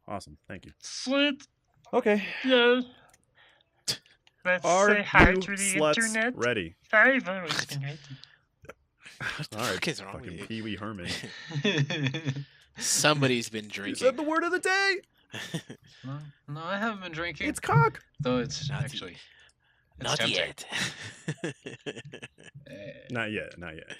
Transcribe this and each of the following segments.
Awesome. Thank you. Slut. Okay. Yes. Let's Are say hi you to the sluts internet. ready? I've always been ready. What the All right. fuck is wrong Fucking with Pee Wee Herman. you? Somebody's been You drinking. said the word of the day. No, I haven't been drinking. It's cock. Though it's Not actually it's Not tempting. yet. Not yet. Not yet.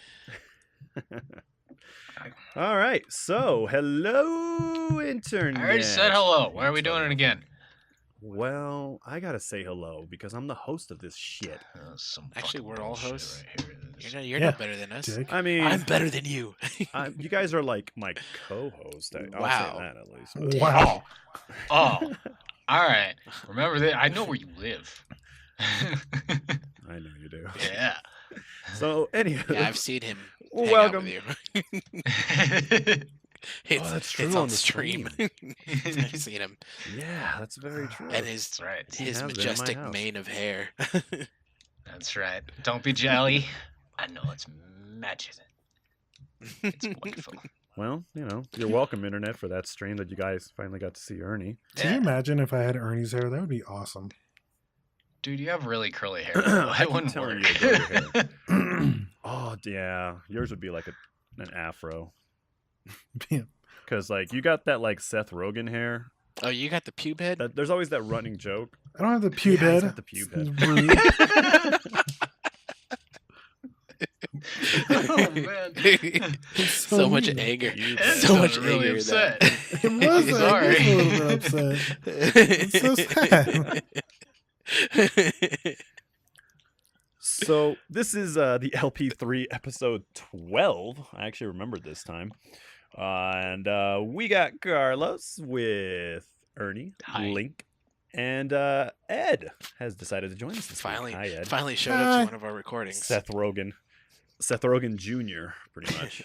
All right. So, hello, internet. I already said hello. Why are we doing it again? Well, I gotta say hello because I'm the host of this shit. Actually, we're all hosts. Right You're not better than us. Dick. I mean, I'm better than you. you guys are like my co-host. I'll Wow. say that at least. But- Wow. Oh, all right. Remember that? I know where you live. I know you do. Yeah. So, anyhow, Yeah, I've seen him. Hang welcome. Out with you. That's It's on the stream. I've seen him. Yeah, that's very true. And his That's right. He his has been in my majestic house. mane of hair. That's right. Don't be jelly. I know it's magic. It's wonderful. Well, you're welcome, internet, for that stream that you guys finally got to see Ernie. Can you imagine if I had Ernie's hair? That would be awesome. Dude, you have really curly hair. though. I It keep wouldn't telling work. you to grow your hair. Oh, yeah. Yours would be like an afro. Yeah. Because, like, you got that, like, Seth Rogen hair. Oh, you got the pube head? There's always that running joke. I don't have the pube Yeah, he's head. got the pube head. It's rude. Oh, man. It's so much mean. anger. You Ed's So much really anger. upset. It was Sorry. a little bit upset. It's so sad. So, this is the LP3 episode 12. I actually remembered this time. And we got Carlos with Ernie, Hi. Link, and Ed has decided to join us this finally, week. Hi, Ed. finally showed up to one of our recordings. Seth Rogen Jr. Pretty much.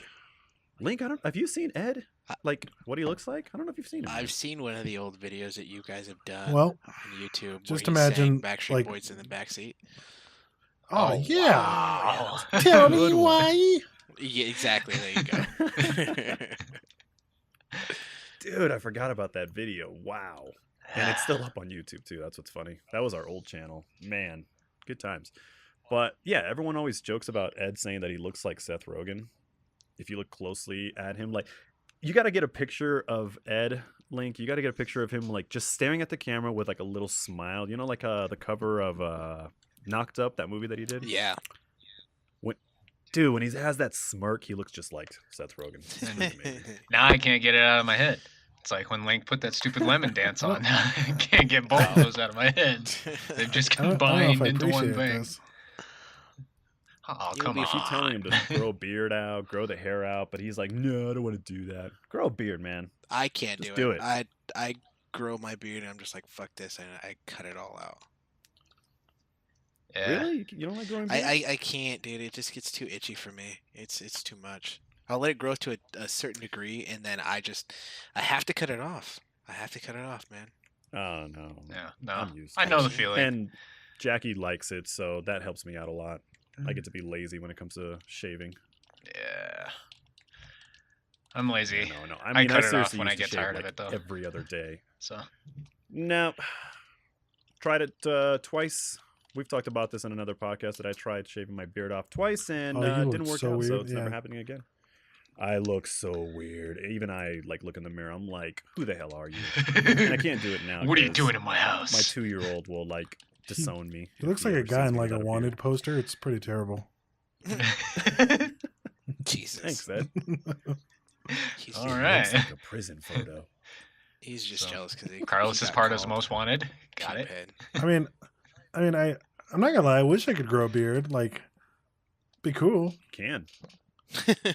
Link, have you seen Ed? Like what he looks like? I don't know if you've seen him. I've seen one of the old videos that you guys have done Well, on YouTube. just where he sang imagine, Backstreet like- Boys in the backseat. oh, yeah. Wow. Tell me Good one. why. Yeah, exactly. There you go. Dude, I forgot about that video. Wow. And it's still up on YouTube too. That's what's funny. That was our old channel. Man, good times. But yeah, everyone always jokes about Ed saying that he looks like Seth Rogen. If you look closely at him, like you got to get a picture of Ed, Link. You got to get a picture of him like just staring at the camera with like a little smile. You know, like the cover of Knocked Up, that movie that he did. Yeah. Dude, when he has that smirk, he looks just like Seth Rogen. It's pretty amazing. Now I can't get it out of my head. It's like when Link put that stupid lemon dance on. I can't get both of those out of my head. They've just I don't know if combined I into one appreciate thing. this. Oh, You'll come be- on. If you tell him to grow a beard out, grow the hair out, but he's like, no, I don't want to do that. Grow a beard, man. I can't Just do do it. it. I grow my beard and I'm just like, fuck this, and I cut it all out. Yeah. Really? You don't like growing beards? I can't, dude. It just gets too itchy for me. It's too much. I'll let it grow to a certain degree, and then I have to cut it off. I have to cut it off, man. Oh, no. Yeah, no. I'm used to I know the it. feeling. And Jackie likes it, so that helps me out a lot. I get to be lazy when it comes to shaving. Yeah. I'm lazy. No. I I mean, cut it off seriously when I used to get shave, tired of like, it, though. every other day. So No. Tried it twice. We've talked about this in another podcast that I tried shaving my beard off twice and Oh, you it look didn't work so out, so weird, it's never yeah. happening again. I look so weird. Even I like look in the mirror. I'm like, who the hell are you? And I can't do it now. what are you 'cause doing in my My house? 2-year-old will like disown me. He looks if like a ever guy sees in me like a without wanted beard. poster. It's pretty terrible. Jesus. Thanks, Ed. He's All just, right. Looks like a prison photo. He's just So, jealous because Carlos is part as most wanted. Got it. I mean, I'm not gonna lie. I wish I could grow a beard. Like, be cool. Can.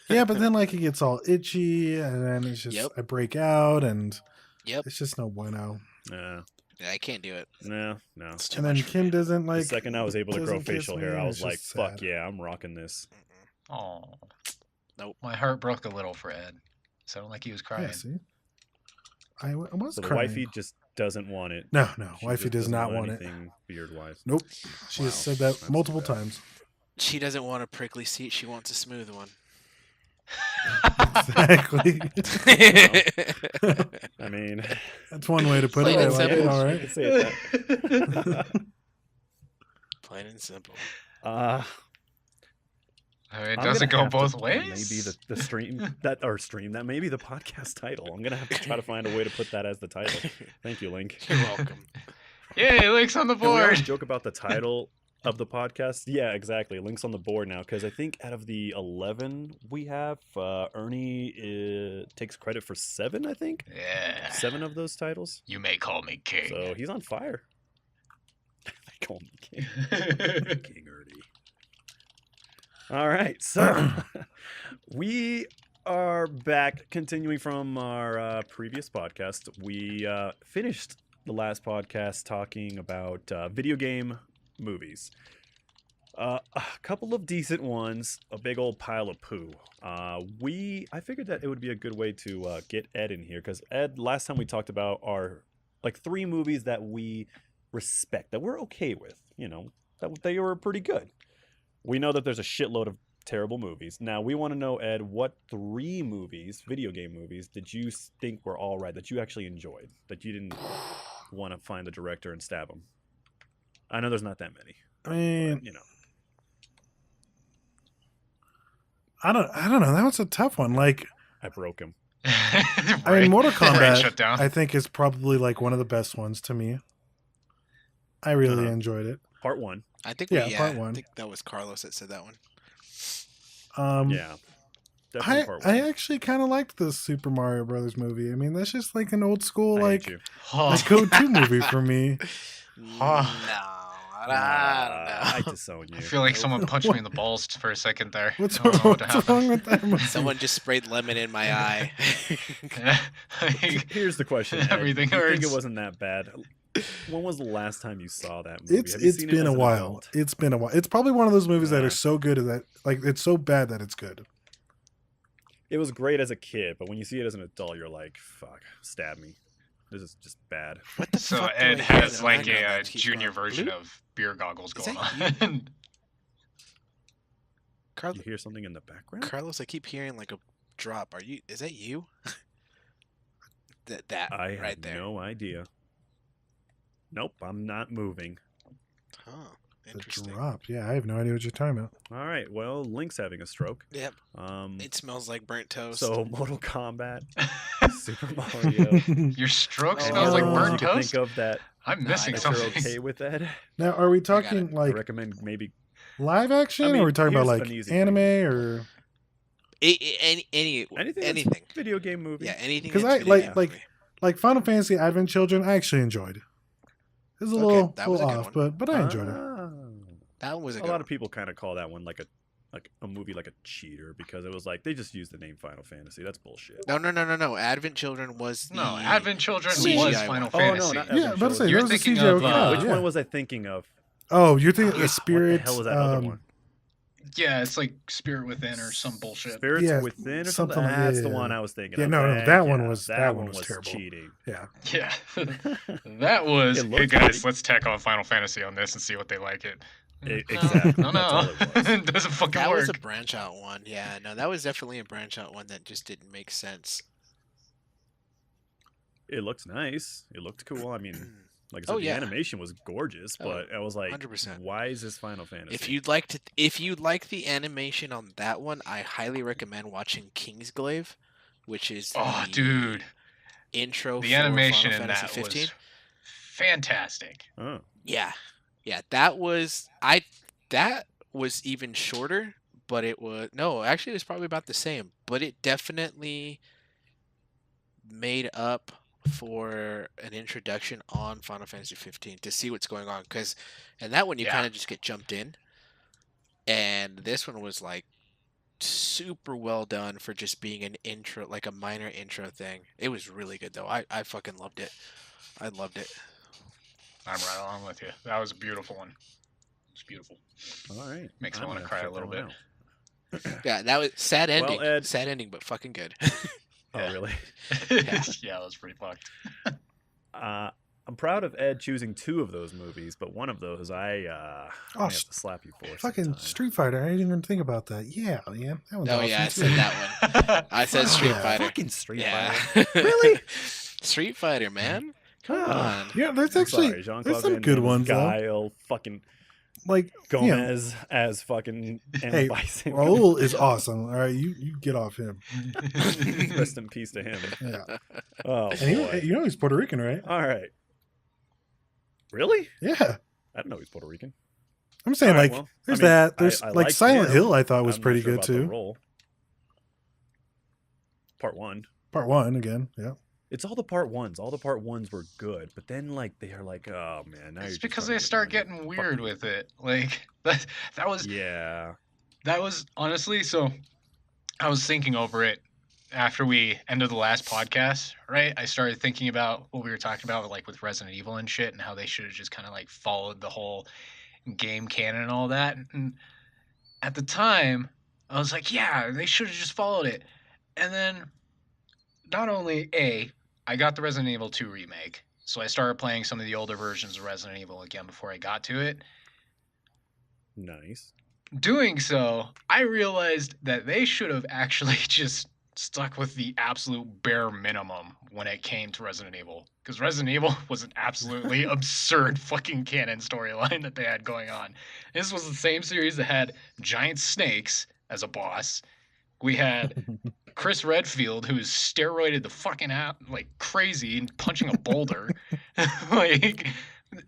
Yeah, but then like it gets all itchy, and then it's just Yep. I break out, and Yep. it's just no bueno. No. I can't do it. No. It's too And then much for Kim me. doesn't The like. second I was able to grow doesn't kiss facial me, hair, I and was it's like, just fuck sad. yeah, I'm rocking this. Oh. Nope. My heart broke a little for Ed. Sounded like he was crying. Yeah, see, I was So the crying. wifey just doesn't want it. No, She wifey just does doesn't not want it. anything beard-wise. Nope. She has Wow, said that's that too multiple bad. times. She doesn't want a prickly seat. She wants a smooth one. Exactly. I mean, That's one way to put Plain it. I and like it. simple. All I right. could say it that. Plain and simple. Uh, It I'm doesn't gonna go have to- both ways. Maybe the stream that may be the podcast title. I'm gonna have to try to find a way to put that as the title. Thank you, Link. You're welcome. Yay, Link's on the And we always board. joke about the title of the podcast. Yeah, exactly. Link's on the board now because I think out of the 11 we have, Ernie takes credit for 7. I think Yeah. 7 of those titles. You may call me king. So he's on fire. They call me King. King Ernie. All right, so we are back, continuing from our previous podcast. We finished the last podcast talking about video game movies. A couple of decent ones, a big old pile of poo. I figured that it would be a good way to get Ed in here because Ed, last time we talked about our 3 movies that we respect, that we're okay with. You know, that they were pretty good. We know that there's a shitload of terrible movies. Now, we want to know, Ed, what 3 movies, video game movies, did you think were all right, that you actually enjoyed, that you didn't want to find the director and stab him? I know there's not that many. I mean, But, you know. I don't know. That was a tough one. Like, I broke him. I mean, Mortal Brain Kombat, shut down. I think, is probably like one of the best ones to me. I really Uh-huh. enjoyed it. Part 1. I think Yeah, we, part I one. think that was Carlos that said that one. Yeah. Definitely part 1. I actually kind of liked the Super Mario Brothers movie. I mean, that's just like an old school, I hate like, you. like go-to movie for me. I don't know. I disown you. I feel like someone punched me in the balls for a second there. What's I don't know what wrong happened. with that movie? Someone just sprayed lemon in my eye. Here's the question, Ed. Everything You think hurts. it wasn't that bad? When was the last time you saw that movie? It's Have you it's seen it been as a an while. adult? It's been a while. It's probably one of those movies that are Alright. so good that like it's so bad that it's good. It was great as a kid, but when you see it as an adult, you're like, "Fuck, stab me." This is just bad. What the So fuck do Ed I hear in has the like background a that keeps junior going, version bloop? of beer goggles Is going that on. You hear something in the background? Carlos, I keep hearing like a drop. Is that you? that I have right there. no idea. Nope, I'm not moving. Huh. The Interesting. drop. Yeah, I have no idea what you're talking about. All right, well, Link's having a stroke. Yep. Um, It smells like burnt toast. so Mortal Kombat, Super Mario. Your stroke Oh, smells like Oh. burnt you can toast. think of that. I'm No, missing I That you're something. okay with that? Now, are we got talking it. I like recommend maybe. live action, I or mean, are we talking about here's like an easy anime, thing. or Anything. Anything that's video game movie. Yeah, anything. because that's I video game like movie. like Final Fantasy Advent Children? I actually enjoyed. It was a Okay, little, that was a good off, one. but I enjoyed it. Ah. That one was a A good lot one. of people kind of call that one like a movie like a cheater because it was like they just used the name Final Fantasy. That's bullshit. No. Advent Children was the No, Advent Children CGI was one. Final Oh, no, Fantasy. not Yeah, Advent but I'm saying You're there was a thinking CGI of, crowd, Which yeah. one was I thinking of? Oh, you're thinking What the Spirit. the hell was that other one? Yeah, it's like Spirit Within or some bullshit. Spirits Yeah, Within or something something? like- That's yeah, the yeah, one yeah. I was thinking Yeah, of. no, Heck that one yeah, was- that that one one was terrible. cheating. Yeah, Yeah, that was. It Hey looked guys, pretty- let's tack on Final Fantasy on this and see what they like it. Exactly, No, that's all no, it was. it doesn't fucking That work. was a branch out one. Yeah, no, that was definitely a branch out one that just didn't make sense. It looks nice. It looked cool. I mean, like I said, Oh, the yeah. animation was gorgeous, Oh, but I was like, 100%. why is this Final Fantasy? If you'd like the animation on that one, I highly recommend watching Kingsglaive, which is Oh, the dude, intro the for animation Final in Fantasy that 15. was fantastic. Oh, Yeah, that was even shorter, but it was actually it was probably about the same, but it definitely made up for an introduction on Final Fantasy 15 to see what's going on, because in that one you Yeah. kind of just get jumped in, and this one was like super well done for just being an intro, like a minor intro thing. It was really good though. I fucking loved it. I loved it. I'm right along with you. That was a beautiful one. It's beautiful. all right. Makes me I'm wanna gonna cry a check little that bit. one out. Yeah, that was sad Well, ending. Ed- Sad ending, but fucking good. Oh, Yeah. really? Yeah, that was pretty fucked. I'm proud of Ed choosing 2 of those movies, but one of those I may have to slap you for. Fucking sometime. Street Fighter. I didn't even think about that. Yeah, man. That one's Oh awesome yeah, I too. said that one. I said Street Yeah. Fighter. Fucking Street Yeah. Fighter. Really? Street Fighter, man. Come Ah. on. Yeah, there's I'm actually sorry, Jean-Claude there's some Van good Damme, ones though. Guile, fucking Like Gomez as fucking M. Hey, Bison. Raul is awesome. All right, you get off him. Rest in peace to him. Yeah, Oh, and boy. he's Puerto Rican, right? All right. Really? Yeah, I didn't know he's Puerto Rican. I'm saying All right, like well, there's I mean, that. There's I like liked Silent him. Hill. I thought was I'm not pretty sure good about the too. role. Part 1. Part 1 again. Yeah. It's all the part 1s. All the part 1s were good, but then like they are like, oh man, now It's you're just because trying they to start get money. getting Fuck weird you. with it. Like that was Yeah. honestly, so I was thinking over it after we ended the last podcast, right? I started thinking about what we were talking about, like with Resident Evil and shit, and how they should have just kind of like followed the whole game canon and all that. And at the time, I was like, yeah, they should have just followed it. And then, not only I got the Resident Evil 2 remake, so I started playing some of the older versions of Resident Evil again before I got to it. Nice. Doing so, I realized that they should have actually just stuck with the absolute bare minimum when it came to Resident Evil. Because Resident Evil was an absolutely absurd fucking canon storyline that they had going on. This was the same series that had giant snakes as a boss. We had Chris Redfield, who's steroided the fucking out like crazy and punching a boulder. Like,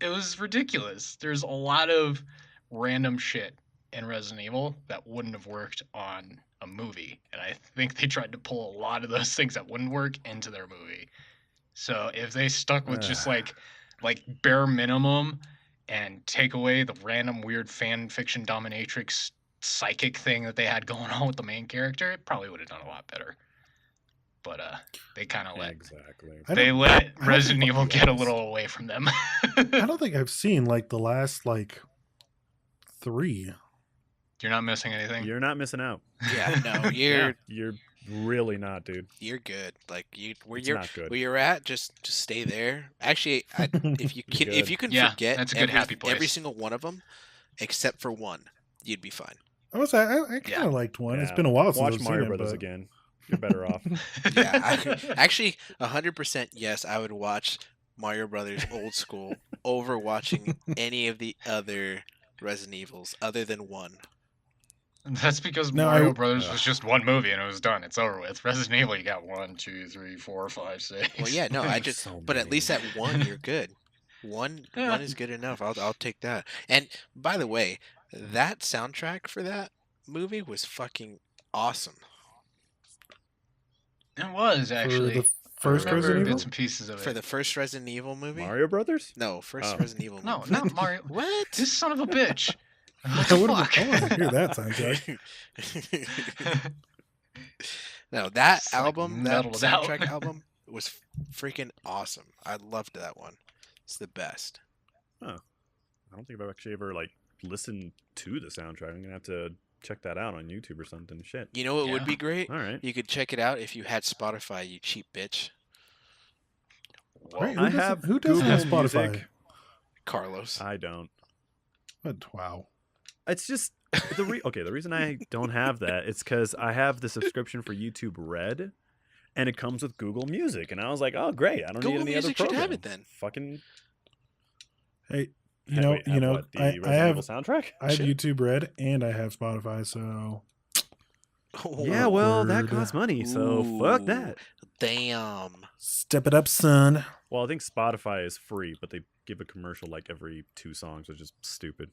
it was ridiculous. There's a lot of random shit in Resident Evil that wouldn't have worked on a movie, and I think they tried to pull a lot of those things that wouldn't work into their movie. So if they stuck with just like bare minimum and take away the random weird fan fiction dominatrix psychic thing that they had going on with the main character, it probably would have done a lot better. But they kind of Exactly. let I don't Resident think Evil you get a guys- little away from them. I don't think I've seen like the last like 3. You're not missing anything. You're not missing out. Yeah, no, Yeah, you're really not, dude. you're good. Like It's not good. where you're at, just stay there. Actually, if you can You're good. forget that's a good happy every place. single one of them except for one, you'd be fine. I kind of liked 1. It's Yeah. been a while since Watch I've Mario seen Brothers it, but again. You're better off. Yeah, actually, 100% yes, I would watch Mario Brothers old school over watching any of the other Resident Evils other than 1. That's because No, Mario Brothers was just one movie and it was done. It's over with. Resident Evil, you got 1, 2, 3, 4, 5, 6. Well, yeah, no, I There's just so but at many. least at 1 you're good. One is good enough. I'll take that. And by the way, that soundtrack for that movie was fucking awesome. It was for actually. the first I remember Resident Evil. bits and pieces of it. For the first Resident Evil movie? Mario Brothers? No, first Oh. Resident Evil No, movie. not Mario. What? This son of a bitch. What I the want fuck? to hear that soundtrack. No, that It's, like, album, that metaled out. soundtrack album was freaking awesome. I loved that one. It's the best. I don't think I've actually ever like listened to the soundtrack. I'm gonna have to check that out on YouTube or something. Shit. You know what would Yeah. be great? All right. You could check it out if you had Spotify, you cheap bitch. Right, I have who doesn't have Google Spotify? Music. Carlos. I don't. But wow. It's just okay. The reason I don't have that is because I have the subscription for YouTube Red, and it comes with Google Music, and I was like, oh great, I don't Google need any Music other should have program. it then. Fucking. Hey, Wait, have what, the I Resident have Evil soundtrack. I have Shit. YouTube Red and I have Spotify, so Yeah, well, that Awkward. costs money, so fuck Ooh. that. Damn. step it up, son. Well, I think Spotify is free, but they give a commercial like every 2 songs, which is stupid.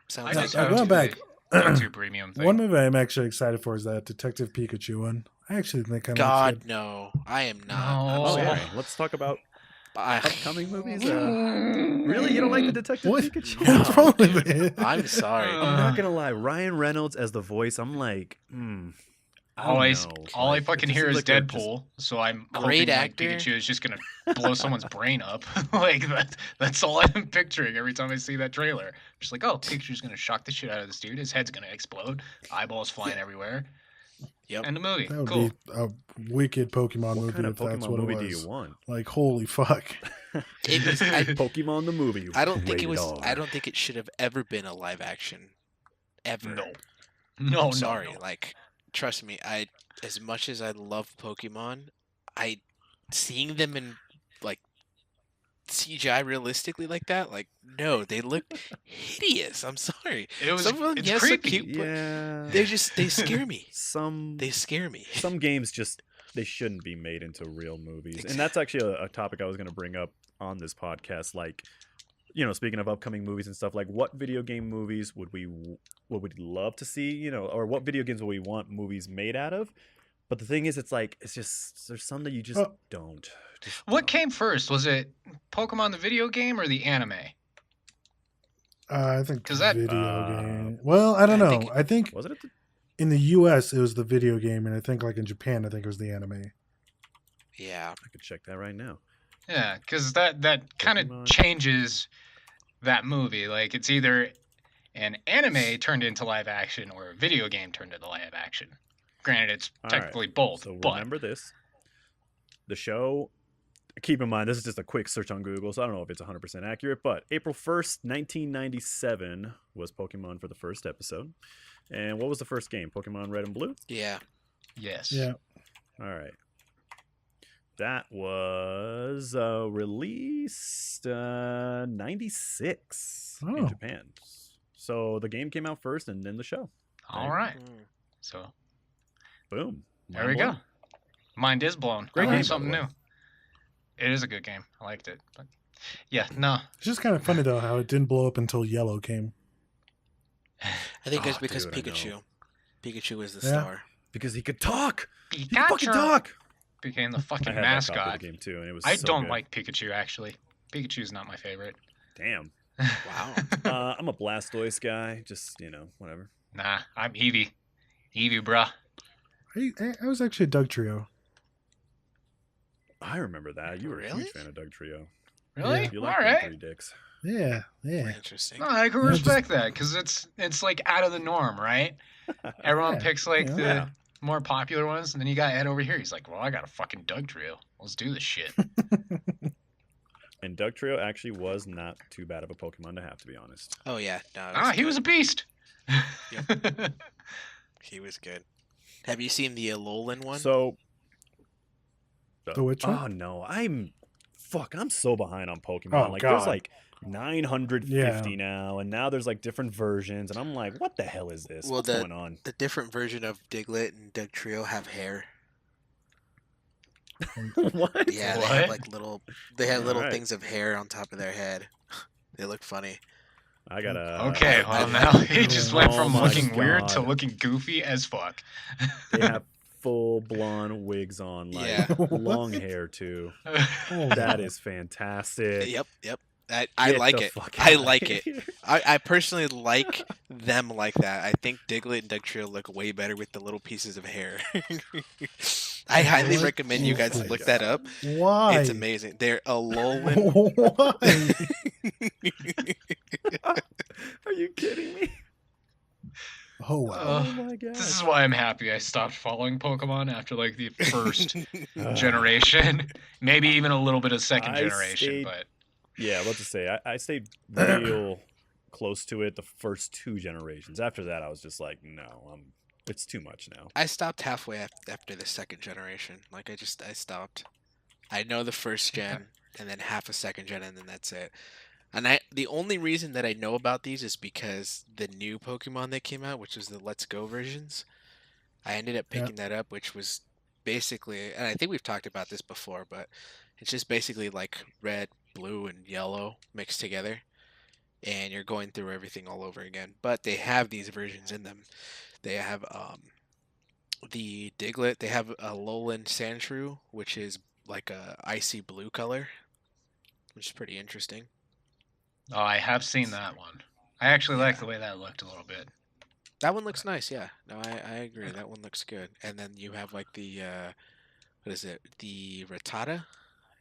Sounds I Now, like just now have going to back, the YouTube premium thing. one movie I'm actually excited for is that Detective Pikachu one. I actually think I'm God, no. I am not. I'm No. Oh, sorry. yeah. Let's talk about I, upcoming movies. Really, you don't like the Detective What? Pikachu? What's wrong with it? I'm sorry. I'm not gonna lie. Ryan Reynolds as the voice, I'm like, All I Like, fucking it just hear seems is like they're just- Deadpool, so I'm Great hoping actor. like Pikachu is just gonna blow someone's brain up. Like that's all I'm picturing every time I see that trailer. Just like, oh, Pikachu's gonna shock the shit out of this dude. His head's gonna explode. Eyeballs flying everywhere. Yep. End the movie. That would Cool. be a wicked Pokemon What movie kind of if that's Pokemon what movie it do was. you want? Like, holy fuck. It was. Pokemon the movie. I don't think it rated was. R. I don't think it should have ever been a live action. Ever. No. I'm No, sorry. no. Like, trust me. As much as I love Pokemon, seeing them in like CGI realistically like that, like, no, they look hideous. I'm sorry. It was. Some of them, It's yes, look creepy. cute, but Yeah. they scare me. Some They scare me. some games just they shouldn't be made into real movies, and that's actually a topic I was going to bring up on this podcast. Like, speaking of upcoming movies and stuff, like what video game movies would we love to see? Or what video games would we want movies made out of? But the thing is, it's just there's some that you just don't. What came first? Was it Pokemon the video game or the anime? I think 'Cause that- video game. Well, I don't know. I think Was it? in the U.S. it was the video game, and I think like in Japan, I think it was the anime. Yeah. I could check that right now. Yeah, because that kind of Pokemon. changes that movie. Like it's either an anime turned into live action or a video game turned into live action. Granted, it's All right. technically both, So but remember this: the show. Keep in mind, this is just a quick search on Google, so I don't know if it's 100% accurate. But April 1st, 1997 was Pokemon for the first episode. And what was the first game? Pokemon Red and Blue. Yeah. yes. Yeah. All right. That was released 96 in Oh. Japan. So the game came out first and then the show. All right. Mm. So Boom. there we Mind go. blown. Mind is blown. Great I learned game, by the something way. new. It is a good game. I liked it. But yeah, no. It's just kind of funny though how it didn't blow up until Yellow came. I think it's Oh, because dude, I know. Pikachu. Pikachu is the Yeah. star. Because he could talk. He could fucking talk. became the I fucking had that copy of mascot. the game too, and it was I so don't good. like Pikachu actually. Pikachu's not my favorite. Damn. Wow. I'm a Blastoise guy. Just, whatever. Nah, I'm Eevee. Eevee, bruh. I was actually a Doug Trio. I remember that. You were a Really? huge fan of Doug Trio. Really? Yeah. You All like them right. three dicks. Yeah, yeah. Interesting. No, I can Yeah, just- respect that because it's like out of the norm, right? Everyone Yeah, picks like yeah. the Yeah. more popular ones, and then you got Ed over here. He's like, "Well, I got a fucking Doug trio. Let's do this shit." And Doug Trio actually was not too bad of a Pokemon to have, to be honest. Oh yeah. No. He was a beast. He was good. Have you seen the Alolan one? So, The which one? oh no, I'm so behind on Pokemon. Oh, like God. there's like 950 now, and now there's like different versions, and I'm like, what the hell is this? Well, What's going on? The different version of Diglett and Doug Trio have hair. What? Yeah, they What? have like little. They have little Alright. things of hair on top of their head. They look funny. I gotta. Okay, I- well I- now he just went Oh from my looking weird to God. looking goofy as fuck. They have full blonde wigs on, like Yeah. long hair too. Oh, That is fantastic. Yep, yep. I Get like the it. fuck I outta like it. here. I personally like them like that. I think Diglett and Doug Trio look way better with the little pieces of hair. I highly What? recommend you guys Oh my look that up. why? It's amazing. They're Alolan. Why? Are you kidding me? Oh wow. Uh, Oh my god. This is why I'm happy I stopped following Pokemon after like the first generation, maybe even a little bit of second I generation. stayed- But Yeah, what to say? I stayed real close to it the first two generations. After that, I was just like, no, it's too much now. I stopped halfway after the second generation. Like I stopped. I know the first gen and then half a second gen and then that's it. And the only reason that I know about these is because the new Pokemon that came out, which was the Let's Go versions, I ended up Yeah. picking that up, which was basically, and I think we've talked about this before, but it's just basically like red, blue, and yellow mixed together, and you're going through everything all over again. But they have these versions in them. They have the Diglett. They have a Alolan Sandshrew, which is like a icy blue color, which is pretty interesting. oh, I have seen that one. I actually like the way that looked a little bit. That one looks nice, yeah. No, I agree. That one looks good. And then you have like the what is it? The Rattata?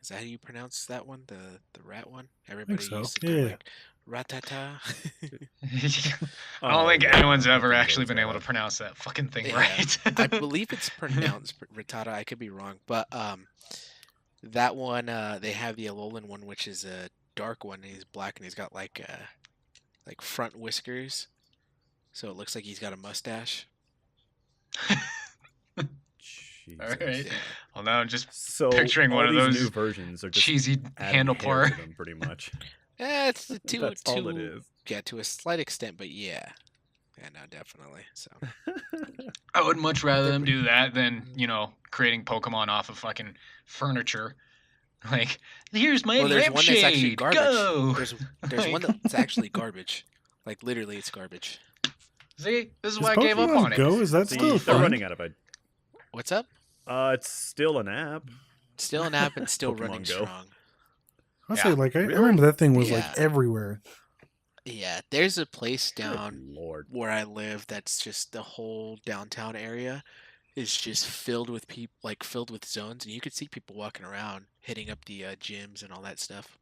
Is that how you pronounce that one? The rat one? Everybody so. used to go Yeah. like Rattata. I don't think yeah, anyone's ever fucking actually been able to Rotata. pronounce that fucking thing Yeah. right. I believe it's pronounced Rattata. I could be wrong, but That one, they have the Alolan one, which is a dark one. He's black and he's got like front whiskers, so it looks like he's got a mustache. Jesus. All right. Yeah. Well, now I'm just So picturing all one of these those new versions are just cheesy adding hair handlebar. to them, pretty much. It's That's all it is. Yeah, to a slight extent, but yeah, no, definitely. So I would much rather They're them do that than, creating Pokemon off of fucking furniture. Like, here's my well, there's one that's actually lampshade. garbage. Go. There's one Like, that's actually garbage. Like literally, it's garbage. See, this is Is why I gave up Pokemon on it. Go? Is that See, still they're fun? running out of it. What's up? It's still an app. Still an app and still Pokemon running Go. strong. I Yeah. say like I Really? remember that thing was Yeah. like everywhere. Yeah, there's a place Good down Lord. where I live that's just the whole downtown area is just filled with people, like filled with zones, and you could see people walking around, hitting up the gyms and all that stuff.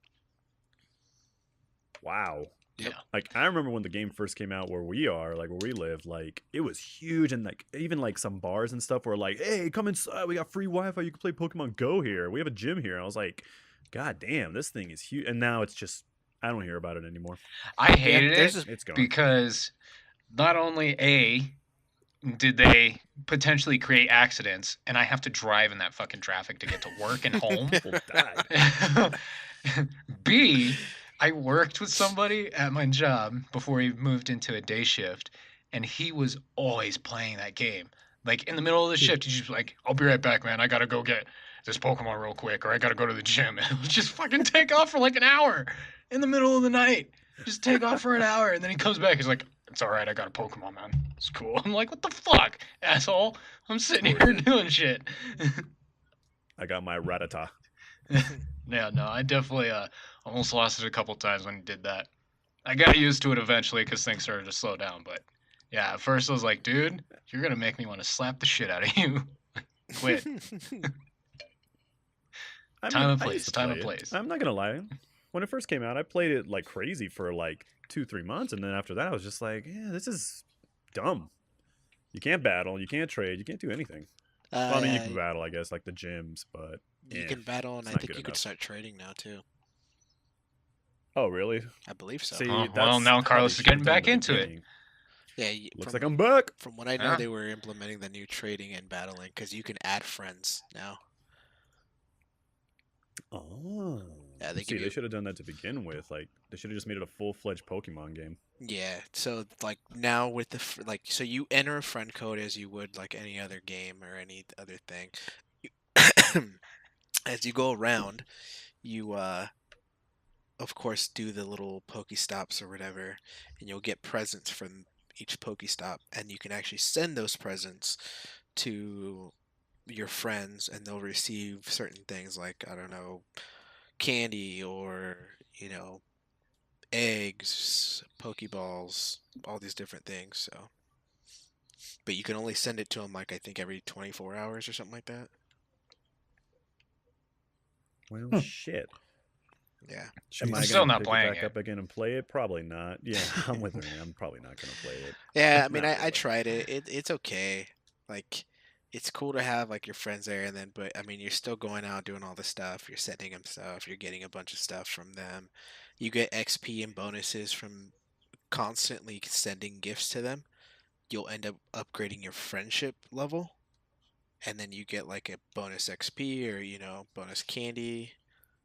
Wow. Yep. Yeah. Like I remember when the game first came out where we are, like where we live, like it was huge, and like even like some bars and stuff were like, hey, come inside, we got free Wi-Fi, you can play Pokemon Go here. We have a gym here. And I was like, God damn, this thing is huge. And now it's just I don't hear about it anymore. I hated there's it a- It's gone. because not only did they potentially create accidents, and I have to drive in that fucking traffic to get to work and home. People died. B, I worked with somebody at my job before he moved into a day shift, and he was always playing that game. Like in the middle of the shift, he's just like, "I'll be right back, man. I gotta go get this Pokemon real quick, or I gotta go to the gym." And he'll just fucking take off for like an hour in the middle of the night. Just take off for an hour, and then he comes back. He's like, "It's all right. I got a Pokemon, man. It's cool." I'm like, "What the fuck, asshole? I'm sitting here doing shit." I got my Rattata. Yeah, no, I definitely almost lost it a couple times when he did that. I got used to it eventually because things started to slow down. But yeah, at first I was like, dude, you're gonna make me want to slap the shit out of you. Quit. I Time and I place, used to time play and it. place. I'm not gonna lie. When it first came out, I played it like crazy for like 2-3 months, and then after that, I was just like, yeah, this is dumb. You can't battle, you can't trade, you can't do anything. Well, I mean, you can battle, I guess, like the gyms, but you yeah, can battle, and it's I not think good you could enough. start trading now too. Oh, really? I believe so. See, Oh, well, that's now how Carlos they is should've getting done back in the into it. beginning. Yeah, Looks from, like I'm back. from what I know, Yeah. they were implementing the new trading and battling because you can add friends now. Oh. Yeah, they See, give they you- should have done that to begin with. Like, they should have just made it a full-fledged Pokemon game. Yeah, so like now with the so you enter a friend code as you would like any other game or any other thing. As you go around, you of course do the little Pokestops or whatever, and you'll get presents from each Pokestop, and you can actually send those presents to your friends, and they'll receive certain things like, I don't know, candy or eggs, Pokeballs, all these different things. So, but you can only send it to them like I think every 24 hours or something like that. Well, shit. Yeah. Am I I'm still gonna not pick playing it back it. up again and play it? Probably not. Yeah, I'm with Ernie. I'm probably not gonna play it. Yeah, I mean, Not I really. tried it. It's okay. Like, it's cool to have like your friends there, and then, but I mean, you're still going out doing all the stuff. You're sending them stuff. You're getting a bunch of stuff from them. You get XP and bonuses from constantly sending gifts to them. You'll end up upgrading your friendship level, and then you get like a bonus XP or bonus candy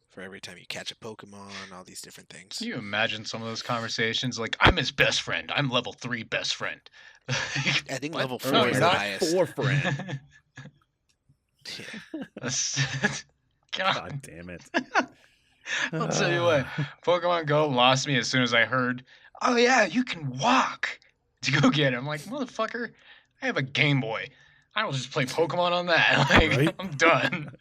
for every time you catch a Pokemon. All these different things. Can you imagine some of those conversations? Like, I'm his best friend. I'm level 3 best friend. I think What? level Or 4 No, is you're the not. highest. 4 friend. Yeah. God, God damn it. I'll tell you what. Pokemon Go lost me as soon as I heard, "Oh yeah, you can walk to go get it." I'm like, motherfucker, I have a Game Boy. I will just play Pokemon on that. Like, Right? I'm done.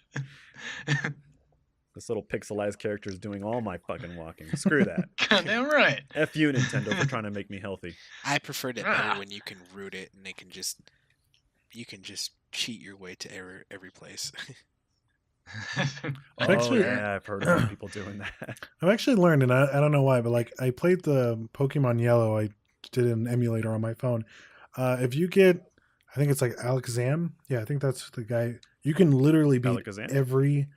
This little pixelized character is doing all my fucking walking. Screw that. Goddamn right. F you, Nintendo, for trying to make me healthy. I preferred it Ah. better when you can root it and you can just cheat your way to every place. Oh, Actually- yeah, I've heard about people doing that. I've actually learned, and I don't know why, but like I played the Pokemon Yellow. I did an emulator on my phone. If you get, I think it's like Alakazam. Yeah, I think that's the guy. You can literally beat Alakazam? every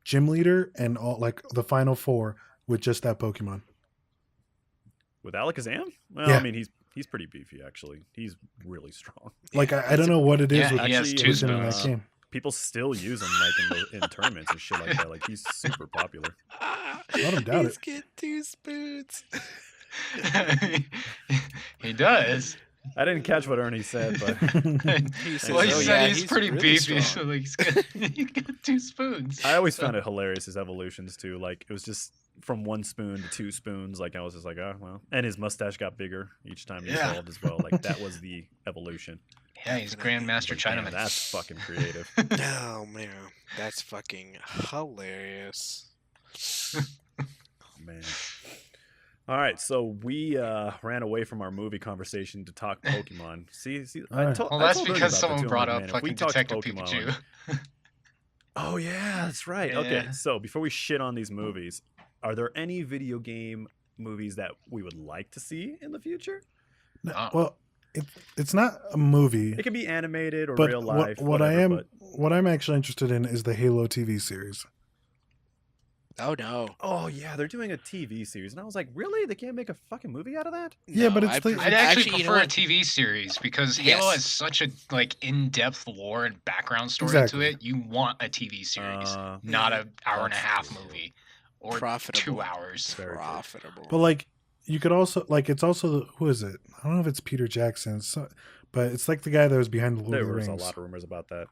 gym leader and all like the final 4 with just that Pokemon. With Alakazam? Well, Yeah. I mean, he's pretty beefy actually. He's really strong. Like I don't know what it is Yeah, with he has Actually, two with, within that spoons. game. People still use him like in tournaments and shit like that. Like he's super popular. I don't doubt He's it. get 2 spoons. He does. I didn't catch what Ernie said, but He says, Well, he "Oh, said yeah, he's pretty really beefy, so strong." like, he's got 2 spoons. I always found it hilarious his evolutions too. Like it was just from 1 spoon to 2 spoons. Like I was just like, oh well. And his mustache got bigger each time he Yeah. evolved as well. Like that was the evolution. Yeah, he's Grandmaster Like, damn, Chinaman. that's fucking creative. Oh man, that's fucking hilarious. Man. All right, so we ran away from our movie conversation to talk Pokemon. See, All right. Well, I that's told Ernie because about that someone too. I'm brought like, up man, if we fucking talked Detective Pokemon- Pikachu. Oh yeah, that's right. Okay, Yeah. so before we shit on these movies, are there any video game movies that we would like to see in the future? No, Oh. well, it's not a movie, It can be animated or but real life. what whatever, what I'm actually interested in is the Halo TV series. Oh no. oh yeah, they're doing a TV series, and I was like, really? They can't make a fucking movie out of that? Yeah, but it's I the- prefer- I'd actually you know prefer a what? TV series because Halo Yes. has such a like in-depth lore and background story Exactly. to it. You want a TV series, Uh, not an hour and a that's half true. movie or Profitable. 2 hours. Very good. Profitable. But like, you could also like it's also who is it? I don't know if it's Peter Jackson, but it's like the guy that was behind the Lord There of the was Rings. a lot of rumors about that.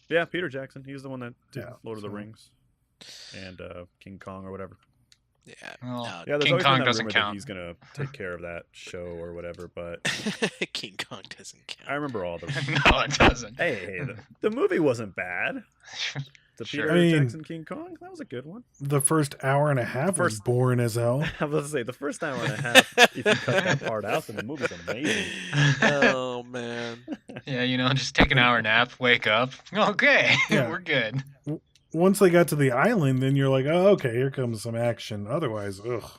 Yeah, Peter Jackson. He's the one that did Yeah, Lord of the so- Rings and King Kong or whatever. yeah. Well, No, Yeah, there's King always Kong been that doesn't rumor count. that he's gonna take care of that show or whatever. But King Kong doesn't count. I remember all the. No, it doesn't. Hey, the movie wasn't bad. The Sure. Peter I mean- Jackson King Kong, that was a good one. The first hour and a half was First- boring as hell. I was about to say the first hour and a half. If you cut that part out, then the movie's amazing. Oh man. Yeah, just take an hour nap, wake up. Okay, Yeah. we're good. Once they got to the island, then you're like, oh, okay, here comes some action. Otherwise, ugh.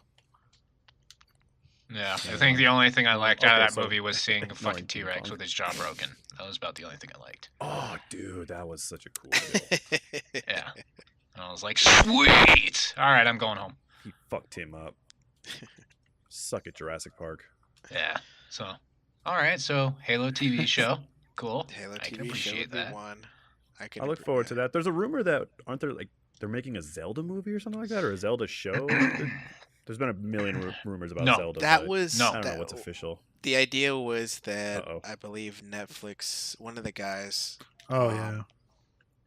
Yeah, I think the only thing I liked out Okay, of that so- movie was seeing a Ignoring fucking King T-Rex Kong. with his jaw broken. That was about the only thing I liked. Oh, dude, that was such a cool kill. Yeah. And I was like, sweet! All right, I'm going home. He fucked him up. Suck at Jurassic Park. Yeah. So, all right. So, Halo TV show. Cool. Halo I can TV show appreciate would be that. one. I look forward to that. There's a rumor that aren't there like they're making a Zelda movie or something like that, or a Zelda show. There's been a million rumors about No, Zelda. That but was No. I don't know that- what's official. The idea was that Uh-oh. I believe Netflix, one of the guys, Oh, Um, yeah.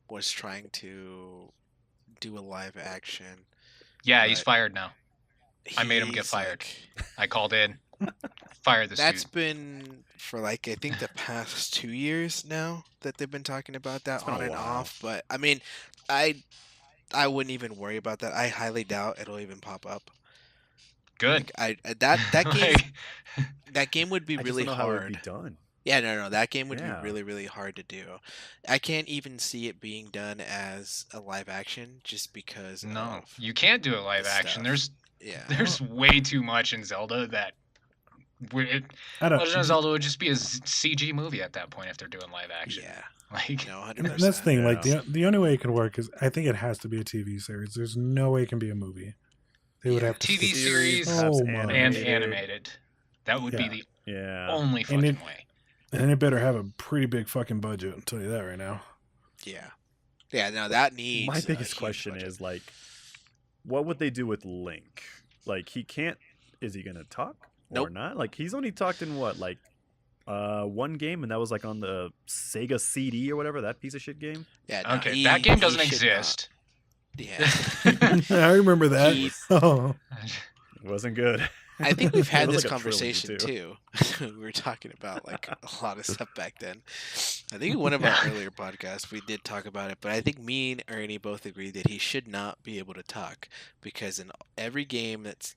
was trying to do a live action. Yeah, he's Right. fired now. I made him get He's fired. like- I called in. Fired the That's dude. been for like I think the past 2 years now that they've been talking about that It's been on a and while. off. But I mean, I wouldn't even worry about that. I highly doubt it'll even pop up. Good. Like, that game Like, that game would be I just really don't know how it would hard. be done. Yeah, no, that game would Yeah. be really, really hard to do. I can't even see it being done as a live action just because no, of you can't do it live the action. stuff. There's yeah. there's way too much in Zelda that Legend I don't of Zelda would just be a CG movie at that point if they're doing live action. Yeah, Like, no, 100%. And that's the thing. Like Yeah. the only way it can work is I think it has to be a TV series. There's no way it can be a movie. They would Yeah, have to TV stick- series Oh, perhaps my. and animated. animated. That would Yeah. be the Yeah. only And fucking it- way. and it better have a pretty big fucking budget. I'll tell you that right now. Yeah. Yeah, no, that needs. My a biggest huge question budget. is like, what would they do with Link? Like, he can't. Is he gonna talk or Nope. not? Like, he's only talked in what, like, one game, and that was like on the Sega CD or whatever, that piece of shit game. Yeah, no, Okay, he- that game he doesn't should not. exist. Yeah. I remember that. He- Oh, It wasn't good. I think we've had It was this like a trilogy, conversation too. too. We were talking about like a lot of stuff back then. I think in one of our earlier podcasts we did talk about it, but I think me and Ernie both agreed that he should not be able to talk because in every game that's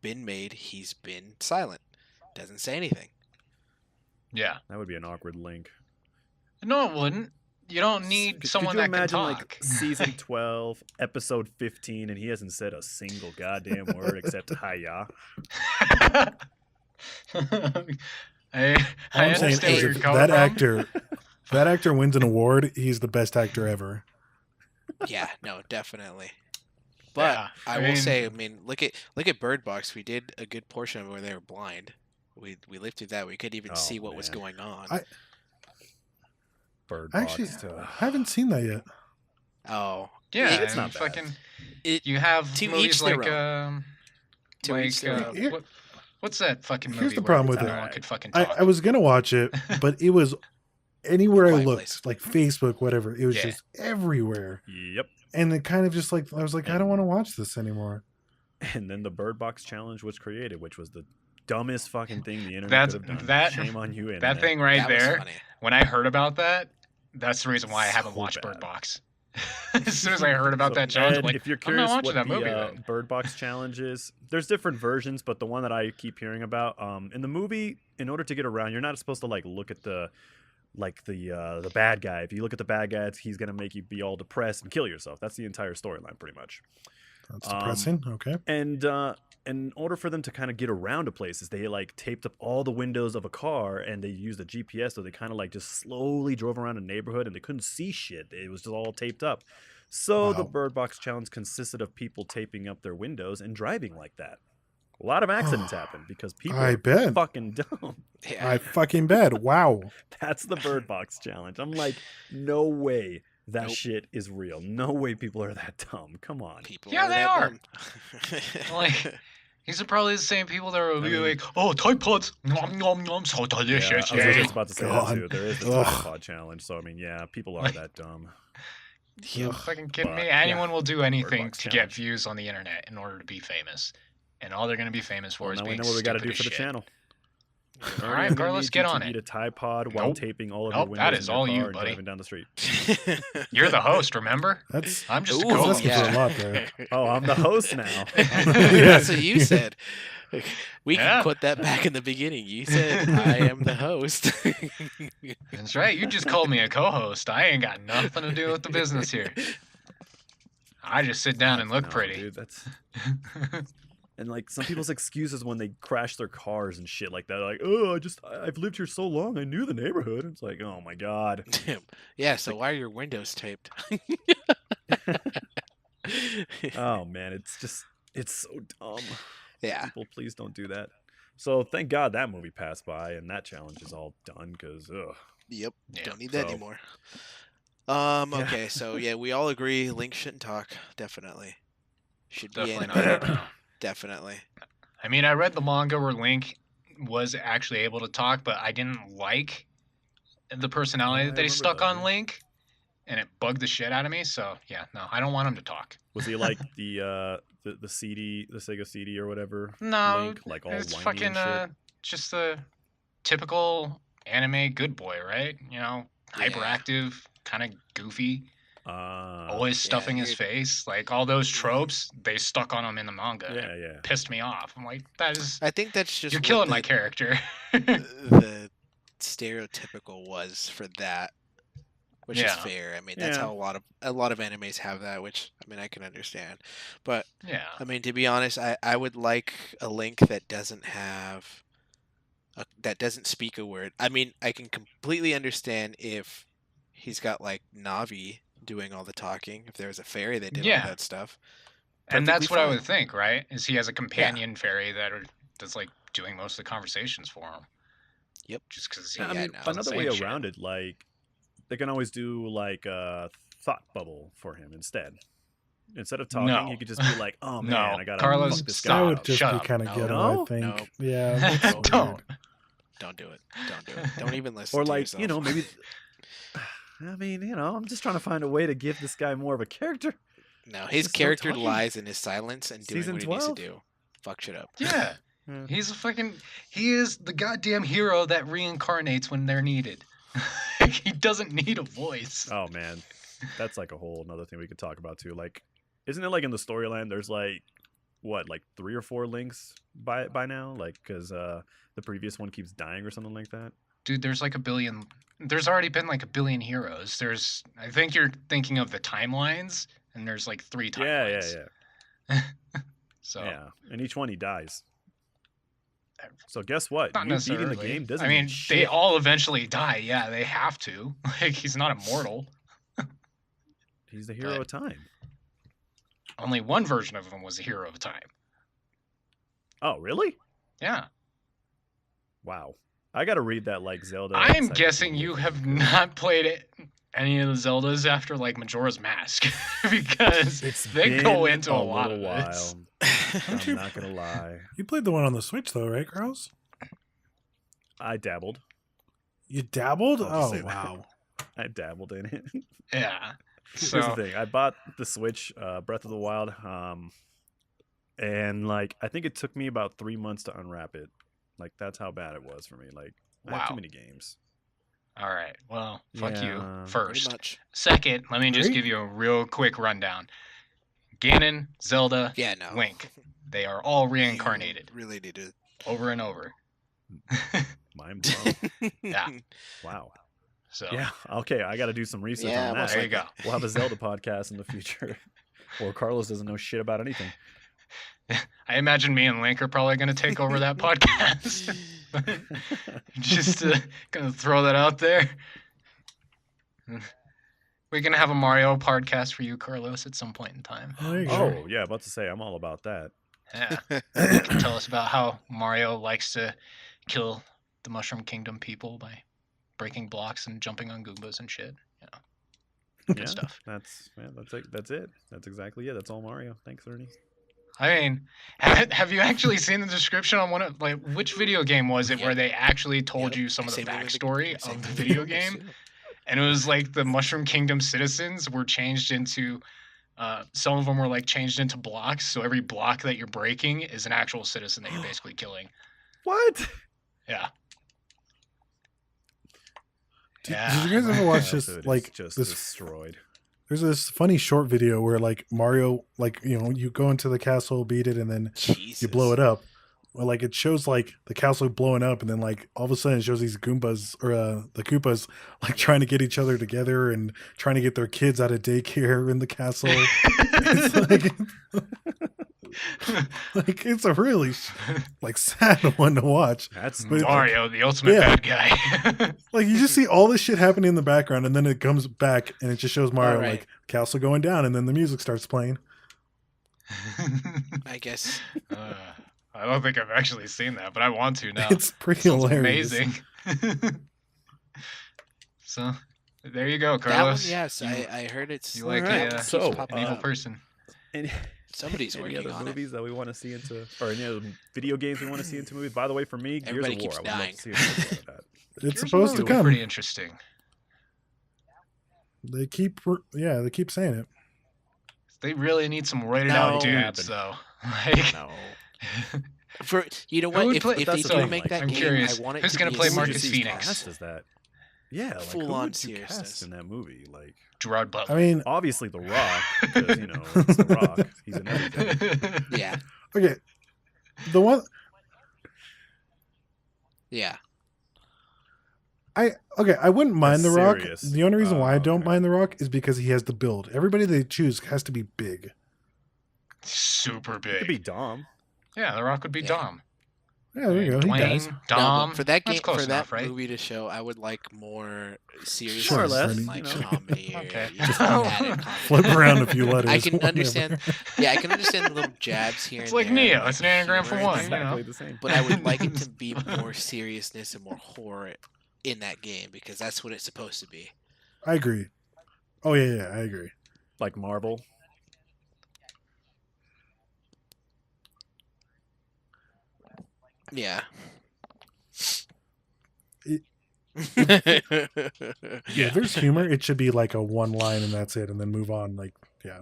been made, he's been silent, doesn't say anything. Yeah. That would be an awkward Link. No, it wouldn't. You don't need Could someone you that can imagine talk. like season 12, episode 15, and he hasn't said a single goddamn word except "hiya"? I all I'm saying understand is where you're if coming that from. actor wins an award, he's the best actor ever. Yeah, no, definitely. But Yeah, I will say, I mean, look at Bird Box. We did a good portion of it where they were blind. We lived through that. We could even Oh, see what was man. going on. Bird Actually, Box. I haven't seen that yet. Oh, yeah, It's and not bad. fucking it you have to movies each their like own. To like each their own. what's that fucking movie Here's the where problem with no it. one could fucking I talk? was gonna watch it, but it was anywhere I Quiet looked, Place. like Facebook, whatever. It was Yeah. just everywhere, Yep. and it kind of just like I was like, I don't want to watch this anymore. And then the Bird Box challenge was created, which was the dumbest fucking thing the internet That's- could have done. that- Shame on you, internet. That thing right That was there. funny. When I heard about that, that's the reason why I haven't So watched bad. Bird Box. As soon as I heard about So, that challenge, Ed, I'm like, if you're I'm not curious watching what that the movie then. Bird Box challenge is, there's different versions, but the one that I keep hearing about, in the movie, in order to get around, you're not supposed to like look at the bad guy. If you look at the bad guy, he's gonna make you be all depressed and kill yourself. That's the entire storyline, pretty much. That's depressing. Okay. And in order for them to kind of get around to places, they like taped up all the windows of a car and they used a GPS, so they kind of like just slowly drove around a neighborhood and they couldn't see shit. It was just all taped up. So the Wow. Bird Box challenge consisted of people taping up their windows and driving like that. A lot of accidents happen because people I are bet. fucking dumb. Yeah. I fucking bet. Wow. That's the Bird Box challenge. I'm like, no way that Nope. shit is real. No way people are that dumb. Come on. People Yeah, are they that are. dumb. Like, these are probably the same people that will be mean- like, oh, Tide Pods, nom nom nom, so Yeah, I delicious. was Yeah, just about to say God. that too. There is the Ugh. Tide Pod challenge. So I mean, yeah, people are that dumb. You Ugh. fucking kidding But, me? yeah, Anyone will do anything Box to challenge. get views on the internet in order to be famous, and all they're gonna be famous for Well, is now we being know what we got to stupid do as for the shit. channel. All Ernie, right, I'm gonna Carlos, need get you on to it. eat a Tide Pod while Nope. taping all of Nope, your that windows is in your all car you, and buddy. driving down the street. You're the host, remember? That's I'm just a Ooh, co-host. asking for a lot there. Oh, I'm the host now. That's what you said. We Yeah. can put that back in the beginning. You said I am the host. That's right. You just called me a co-host. I ain't got nothing to do with the business here. I just sit down and look No, pretty. dude. That's and like some people's excuses when they crash their cars and shit like that. Like, oh, I've lived here so long, I knew the neighborhood. It's like, oh my god. Yeah, so why are your windows taped? Oh man, it's so dumb. Yeah. People, please don't do that. So thank God that movie passed by and that challenge is all done because Yep. Yeah, Don't need that so- anymore. Yeah. Okay, so yeah, we all agree Link shouldn't talk. Definitely. Should be Definitely animated. not. Definitely. I mean, I read the manga where Link was actually able to talk, but I didn't like the personality Yeah, I that they remember stuck that, on yeah. Link, and it bugged the shit out of me. So yeah, no, I don't want him to talk. was he like the CD, the Sega CD or whatever? No, Link, like all it's whiny fucking and shit. just the typical anime good boy, right? You know, Yeah. hyperactive, kind of goofy, always Yeah, stuffing his you're- face. Like all those tropes, they stuck on him in the manga. Yeah, It yeah. pissed me off. I'm like, that is I think that's just you're what killing my the- character. the stereotypical was for that, which is Yeah. fair. I mean, that's Yeah. how a lot of animes have that, which I mean I can understand. But Yeah. I mean, to be honest, I would like a Link that doesn't have that doesn't speak a word. I mean, I can completely understand if he's got like Navi doing all the talking. If there was a fairy that did all Yeah. that stuff, And that's perfectly what I fine. would think, right? Is he has a companion fairy that's like doing most of the conversations for him. Yep. Just because Yeah, I Yeah, mean, no, doesn't another say way shit. around it, like they can always do like a thought bubble for him instead. Instead of talking, No. he could just be like, "Oh No, man, I gotta Carlos, fuck this stop. guy That would up." just Shut be up. kind of No. ghetto, No? I think. No. Yeah. That's weird. Don't. Don't do it. Don't do it. Don't even listen. Or to like, yourself. you know, maybe. I mean, you know, I'm just trying to find a way to give this guy more of a character. No, his Just no character talking. lies in his silence and doing Season what he needs to 12? do. Fuck shit up. Yeah. Yeah. He is the goddamn hero that reincarnates when they're needed. He doesn't need a voice. Oh man, that's like a whole another thing we could talk about too. Like, isn't it like in the storyline? There's like what, like 3 or 4 links by now? Like, because the previous one keeps dying or something like that. Dude, there's like a billion. There's already been like a billion heroes. I think you're thinking of the timelines, and there's like 3 Yeah, timelines. yeah. So Yeah, and each one he dies. So guess what? not You beating necessarily. the game doesn't. I mean, mean they shit. all eventually die. Yeah, they have to. Like he's not immortal. He's the hero But- of time. Only one version of him was a hero of time. Oh, really? Yeah. Wow. I got to read that like Zelda. I'm guessing encyclopedia you thing have again. not played any of the Zeldas after like Majora's Mask because It's they been go into a a lot little of this. while. Don't I'm you- not gonna lie. You played the one on the Switch though, right, Kraus? I dabbled. You dabbled? I'll just Oh say that. wow. I dabbled in it. Yeah. Here's So the thing. I bought the Switch, Breath of the Wild, and like I think it took me about 3 months to unwrap it. Like that's how bad it was for me. Like I have too Wow. many games. all right. Well, fuck you Yeah, Pretty first. much. Second, let me just Great. give you a real quick rundown. Ganon, Zelda, Yeah, no. Link. They are all You reincarnated really need to. over and over. Mind blown. Yeah. Wow. So Yeah. Okay. I got to do some research Yeah, on most that. there you go. We'll have a Zelda podcast in the future. Or Carlos doesn't know shit about anything. I imagine me and Link are probably going to take over that podcast. Just gonna throw that out there. We can have a Mario podcast for you, Carlos, at some point in time. Oh, there you go. Oh, yeah. About to say, I'm all about that. Yeah. You can tell us about how Mario likes to kill the Mushroom Kingdom people by breaking blocks and jumping on Goombas and shit. You know, good Yeah, stuff. That's it. That's it. That's exactly it. That's all Mario. Thanks, Ernie. I mean, have you actually seen the description on one of like which video game was it where Yep. they actually told Yep. you some of the Same with backstory same of the with video Goombas, game? yeah. And it was like the Mushroom Kingdom citizens were changed into some of them were like changed into blocks, so every block that you're breaking is an actual citizen that you're basically killing. What? Yeah. Did Yeah. you guys ever watch Yeah, this? so it is Like just this, destroyed. there's this funny short video where like Mario, like you go into the castle, beat it, and then Jesus. you blow it up. Well, like it shows like the castle blowing up, and then like all of a sudden it shows these Goombas or the Koopas like trying to get each other together and trying to get their kids out of daycare in the castle. It's like it's a really like sad one to watch. That's But- Mario, the ultimate Yeah. bad guy. Like you just see all this shit happening in the background, and then it comes back and it just shows Mario Alright. like castle going down, and then the music starts playing. I guess. I don't think I've actually seen that, but I want to now. It's pretty Sounds hilarious. amazing. So there you go, That one, Carlos. yes. You- I heard it's. You like Alright, a, so, an evil person. Any, Somebody's any working other on it. movies that we want to see into, or any other video games we want to see into movies? By the way, for me, Gears Everybody of keeps War. I would dying. love to see a sequel to that. It's Gears of supposed War to would be come. Pretty interesting. They keep saying it. They really need some roided No. out dudes, though. Like, No. For you know Who what, would if, play- if that's they the do thing, make like, that I'm game, curious, I want it who's to gonna be play a Who would you Marcus see series Phoenix? cast as that? Yeah, like Full who on would you seriousness. cast in that movie? Like Gerard Butler. I mean, obviously The Rock, because it's The Rock. He's in everything. Yeah, okay, the one yeah. I wouldn't mind The Rock. serious. The only reason why I don't Okay. mind The Rock is because he has the build. Everybody they choose has to be big. Super It could be big. Dom. Yeah, The Rock would be Yeah. Dom. Yeah, there you go. He does. Dwayne, No, Dom. but for that game, That's close for that enough, right? movie to show, I would like more serious More or less, than you like know. comedy. Or, Okay. you know, Just added comedy. Flip around a few letters. I can whatever. understand. Yeah, I can understand the little jabs here. It's and like there, Neo. like It's an anagram for humor in one, there, you know? Exactly the same. But I would like it to be more seriousness and more horror in that game because that's what it's supposed to be. I agree. Oh yeah, I agree. Like Marvel. Yeah. It- Yeah, if there's humor, it should be like a one line and that's it, and then move on. Like, yeah,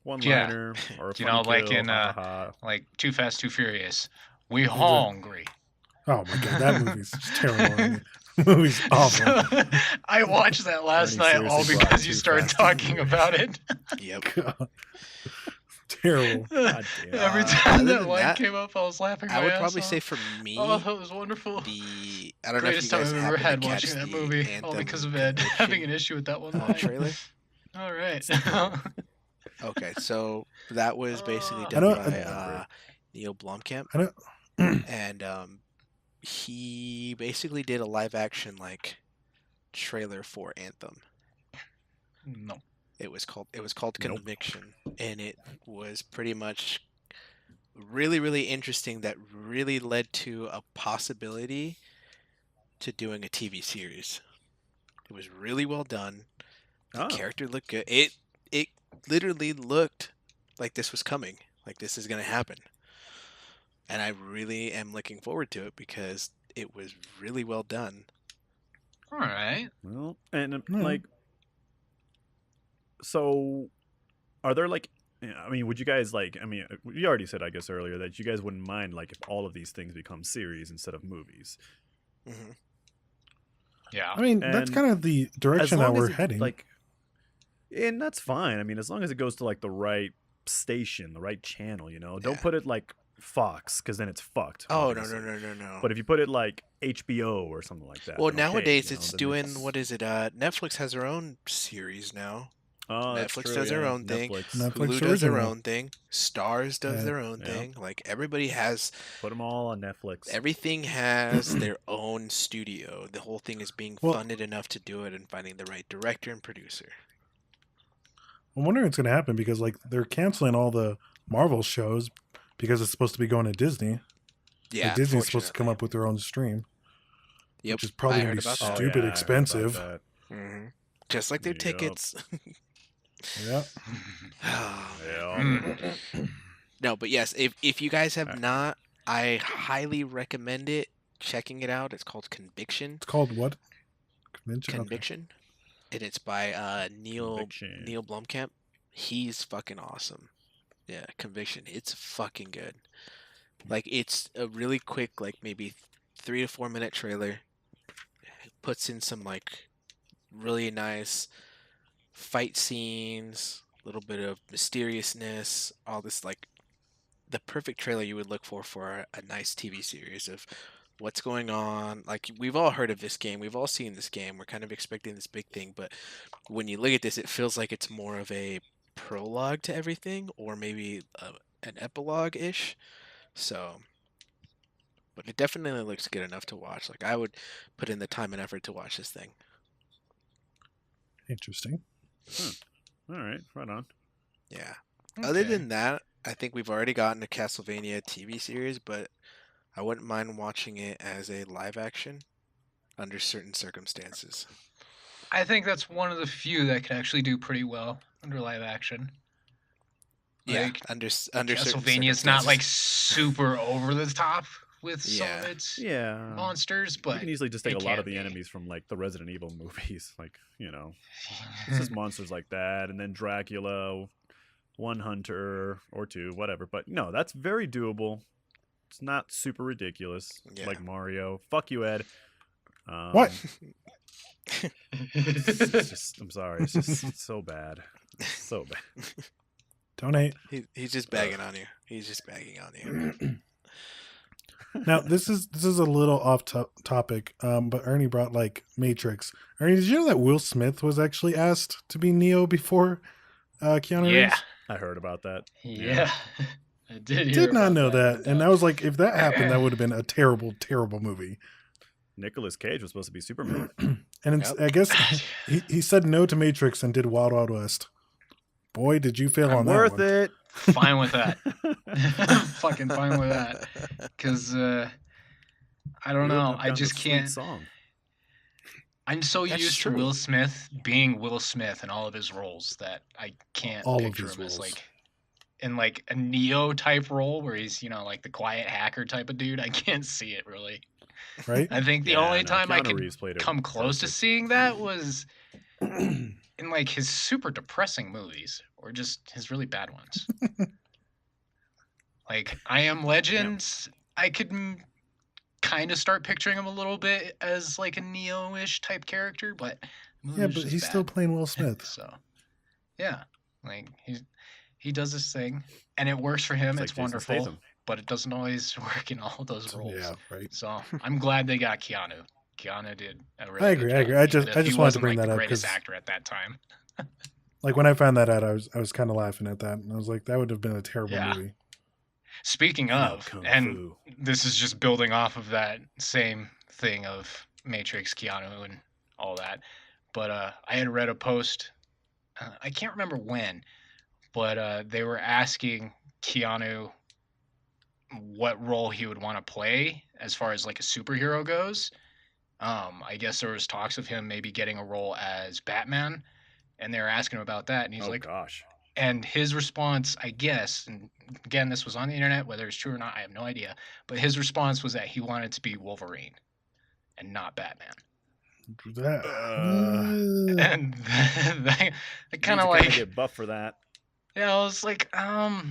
One Yeah. liner or a You know, funny like kill, in, ha, ha, ha. Like Too Fast, Too Furious. We hungry. oh my god, that movie's just terrible. The movie's awful. So, I watched that last Ernie night all seriously brought because you Too started Fast. talking about it. Yep. God. Terrible. God damn. Every Uh, time other that than line that, came up, I was laughing. I my would ass probably off. say for me, Oh, that was wonderful. the I don't know if Greatest you time guys I've ever happened had to catch watching that the movie, only Anthem because of Ed having an issue with that one line. trailer. All right. Okay, so that was basically I done know- by Neil Blomkamp, I know. and he basically did a live action like trailer for Anthem. No. It was called Nope. Conviction, and it was pretty much really, really interesting. That really led to a possibility to doing a TV series. It was really well done. The Oh, character looked good. It literally looked like this was coming, like this is gonna happen, and I really am looking forward to it because it was really well done. All right. well, and Hmm. like, so are there like, I mean, would you guys like? I mean, you already said, I guess earlier, that you guys wouldn't mind like if all of these things become series instead of movies. Hmm. Yeah. I mean, that's And kind of the As direction that long as we're it heading. like, and that's fine. I mean, as long as it goes to like the right station, the right channel, you know. Don't Yeah. put it like Fox, because then it's fucked. Oh no obviously. no. But if you put it like HBO or something like that, Well, then okay, nowadays you know, it's then doing it's- what is it? Netflix has their own series now. Oh, that's Netflix true, does their yeah, own thing. Netflix. Netflix Hulu does their original. own thing. Stars does Yeah. their own Yeah. thing. Like everybody has, Put them all on Netflix. everything has their own studio. The whole thing is being Well- funded enough to do it and finding the right director and producer. I'm wondering what's going to happen because like they're canceling all the Marvel shows because it's supposed to be going to Disney. Yeah, Like, Disney's supposed to come fortunately. up with their own stream, Yep, which is probably I going heard to be about that. stupid I heard about expensive. that. hmm Just like their Yep. tickets. Yeah. Yeah. No, but yes, if you guys have Alright. not, I highly recommend it. Checking it out. It's called Conviction. It's called what? Convention. Okay. Conviction, and it's by Neil Conviction. Blomkamp. He's fucking awesome. Yeah, Conviction. It's fucking good. Like it's a really quick, like maybe 3 to 4 minute trailer. It puts in some like really nice fight scenes, a little bit of mysteriousness, all this like the perfect trailer you would look for a nice TV series of what's going on. Like we've all heard of this game, we've all seen this game. We're kind of expecting this big thing, but when you look at this, it feels like it's more of a prologue to everything, or maybe an epilogue ish. So, but it definitely looks good enough to watch. Like I would put in the time and effort to watch this thing. Interesting. All right, right on. Yeah. Other than that, I think we've already gotten a Castlevania TV series, but I wouldn't mind watching it as a live action under certain circumstances. I think that's one of the few that could actually do pretty well under live action. Yeah, Like, under certain Castlevania's not like circumstances. super over the top with some Yeah. of its Yeah. monsters, You but can easily just take it a lot can of the be. enemies from like the Resident Evil movies, like, you know, it's just monsters like that, and then Dracula, one hunter or two, whatever. But no, that's very doable. It's not super ridiculous Yeah. like Mario. Fuck you, Ed. What? It's just, I'm sorry. It's just so bad. It's so bad. Donate. He's just bagging on you. He's just bagging on you. Now this is a little off topic, but Ernie brought like Matrix. Ernie, did you know that Will Smith was actually asked to be Neo before Keanu Yeah, Reeves? I heard about that. yeah, I did. Hear Did not about know that, and I was like, if that happened, that would have been a terrible, terrible movie. Nicolas Cage was supposed to be Superman. And it's, Yep. I guess he said no to Matrix and did Wild Wild West. Boy, did you fail on that Worth one. it. Fine with that. Fucking fine with that. Because I don't know. I just can't. Song. I'm so That's used true. to Will Smith being Will Smith in all of his roles that I can't All of picture his him as roles. like in like a Neo type role where he's, you know, like the quiet hacker type of dude. I can't see it really. Right? I think the Yeah, only no, time I Keanu could Reeves played it come close to perfect. seeing that was in like his super depressing movies or just his really bad ones. Like I Am Legend, I could kind of start picturing him a little bit as like a Neo-ish type character, but the movie Yeah, was but just he's still bad. playing Will Smith. So yeah, like he does this thing and it works for him. It's like It's Jason wonderful, Statham. but it doesn't always work in all those roles. Yeah, right. So I'm glad they got Keanu. Keanu did a really I good agree. job, I agree. I even just if wanted he to wasn't, bring like, that the up greatest 'cause- actor at that time. Like when I found that out, I was kind of laughing at that, and I was like, that would have been a terrible Yeah. movie. Speaking I know of, Kung and Fu. this is just building off of that same thing of Matrix, Keanu, and all that. But I had read a post I can't remember when, but they were asking Keanu what role he would want to play as far as like a superhero goes. I guess there was talks of him maybe getting a role as Batman, and they were asking him about that, and he's Oh like, gosh. and his response, I guess, and again, this was on the internet, whether it's true or not, I have no idea, but his response was that he wanted to be Wolverine and not Batman. And that kind Needs of to like, kinda get buff for that. yeah, I was like, I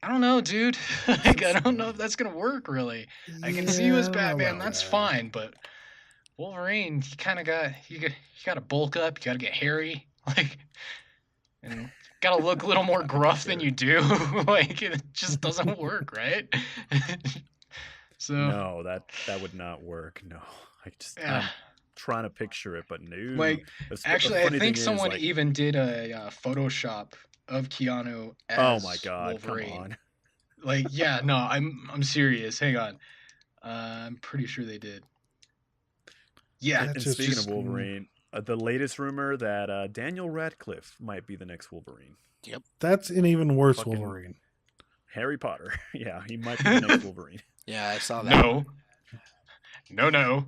don't know, dude. Like, I don't know if that's gonna work really. I can see you as Batman, that's fine, but Wolverine, you got to bulk up, you got to get hairy, like, and got to look a little more gruff than you do. Like, it just doesn't work, right? So No, that would not work. No, I'm trying to picture it, but no. like, The actually, I funny think thing is, someone like, even did a Photoshop of Keanu as oh my god, Wolverine. come on. Like, yeah, no, I'm serious. Hang on, I'm pretty sure they did. Yeah, And speaking of Wolverine, the latest rumor that Daniel Radcliffe might be the next Wolverine. That's an even worse Fucking- Wolverine. Harry Potter. Yeah, he might be the next Wolverine. Yeah, I saw that. No.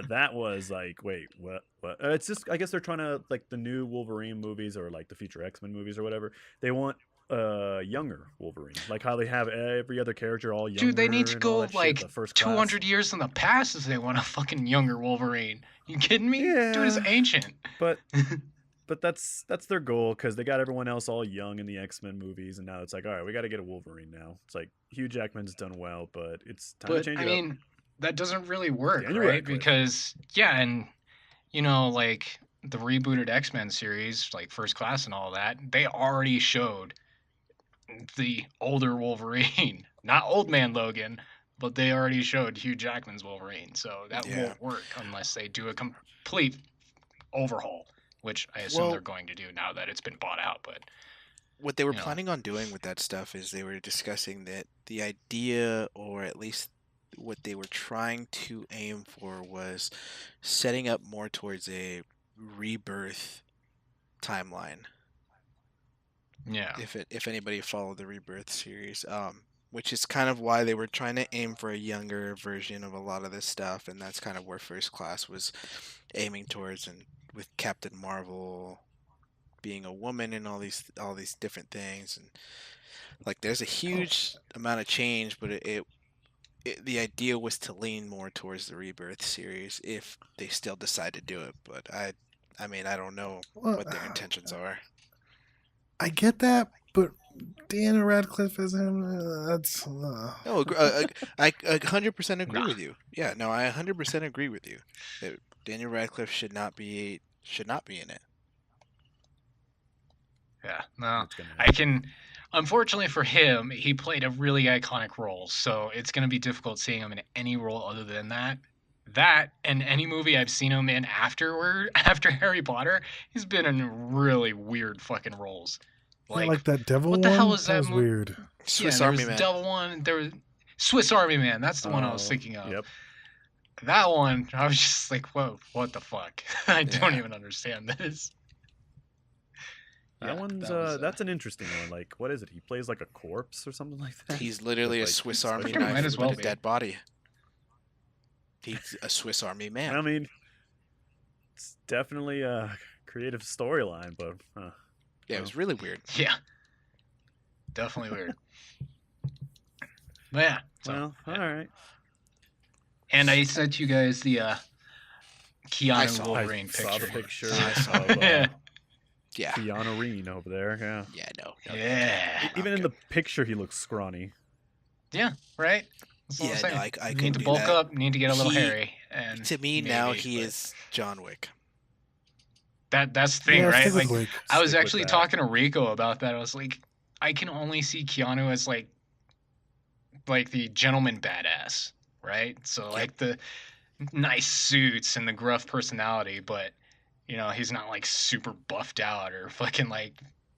That was like, wait, what? It's just, I guess they're trying to, like, the new Wolverine movies or like the future X-Men movies or whatever. They want younger Wolverine, like how they have every other character all younger. Dude, they need to and all go that shit, like the first class. 200 years in the past if they want a fucking younger Wolverine. You kidding me? Dude is Yeah. ancient. But that's their goal, because they got everyone else all young in the X-Men movies, and now it's like, all right, we got to get a Wolverine now. It's like Hugh Jackman's done well, but it's time to But change I it up. mean, that doesn't really work, Daniel right? Radcliffe. Because yeah, and you know, like the rebooted X-Men series, like First Class and all that, they already showed the older Wolverine, not old man Logan, but they already showed Hugh Jackman's Wolverine. So that Yeah. won't work unless they do a complete overhaul, which I assume Well- they're going to do now that it's been bought out. But What they were Yeah. planning on doing with that stuff is they were discussing that the idea, or at least what they were trying to aim for, was setting up more towards a rebirth timeline. yeah, If anybody followed the Rebirth series, which is kind of why they were trying to aim for a younger version of a lot of this stuff, and that's kind of where First Class was aiming towards, and with Captain Marvel being a woman and all these different things, and like there's a huge amount of change, but the idea was to lean more towards the Rebirth series if they still decide to do it, but I mean, I don't know what their intentions are. I get that, but Daniel Radcliffe as him, that's. No, I 100% agree Nah. with you. Yeah, no, I 100% agree with you. That Daniel Radcliffe should not be in it. yeah, no. It's gonna I can. Unfortunately for him, he played a really iconic role, so it's going to be difficult seeing him in any role other than that. That and any movie I've seen him in after Harry Potter, he's been in really weird fucking roles. Like that devil what the one? hell was that that was mo- weird. Swiss there Army was Man. Devil one. There was Swiss Army Man. That's the one I was Oh, thinking of. Yep. That one, I was just like, whoa, what the fuck? I don't Yeah. even understand this. That Yeah, one's that was, that's an interesting one. Like, what is it? He plays like a corpse or something like that. He's literally a With, like, Swiss special Army Might knife as with well a be. dead body. He's a Swiss Army man. I mean, it's definitely a creative storyline, but Yeah, it was really weird. Yeah, definitely weird. But yeah, so, well, all right. and I sent you guys the I Keanu saw- Wolverine I saw the picture. picture I saw of Yeah. Keanu Reeves over there. Yeah. Yeah, no. Yeah, not Even in good. the picture, he looks scrawny. right. That's what Yeah, I'm no, saying. I You couldn't need to do bulk that. up. Need to get a little He- hairy. And To me now, maybe, he but is John Wick. that's the thing, Yeah, right? stick with Like, Wick. I was Stick with actually that. talking to Rico about that. I was like, I can only see Keanu as like the gentleman badass, right? So like the nice suits and the gruff personality, but you know, he's not like super buffed out or fucking like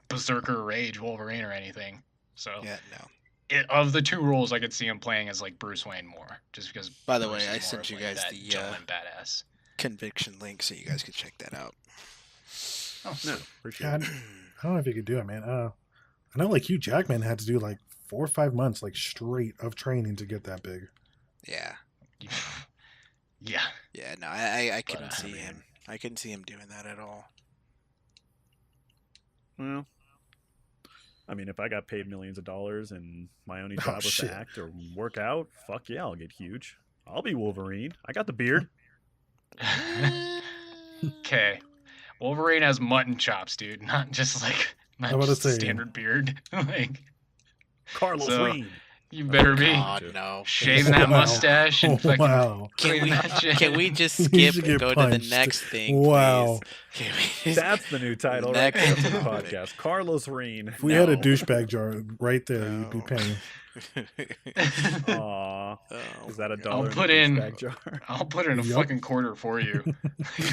Berserker Rage Wolverine or anything. So Yeah, no. of the two roles, I could see him playing as like Bruce Wayne more, just because. By the Bruce way, is I more sent of, you like, guys that the gentleman badass. Conviction link so you guys could check that out. Oh, No, appreciate Yeah, it. I don't know if you could do it, man. I know like Hugh Jackman had to do like 4 or 5 months like straight of training to get that big. Yeah. yeah. Yeah, no, I But, couldn't I see mean- him. I couldn't see him doing that at all. Well, I mean, if I got paid millions of dollars and my only Oh, job was shit. to act or work out, fuck yeah, I'll get huge. I'll be Wolverine. I got the beard. Okay. Wolverine has mutton chops, dude. Not just like not I was about just to a say- standard beard. Like Carlos So- Reed. you better be God, no. shaving that Wow. mustache and Oh, fucking wow. cleaning that shit. Can we just You skip should and get go to the punched. next thing, Wow. please? Can we just... That's the new title right Next there for the topic. podcast. Carlos Reed. If we had a No. douchebag jar right there, you'd be No. paying. Aw. Oh, Is that a my dollar? put in in- the douchebag jar? I'll put in a Yup. fucking quarter for you.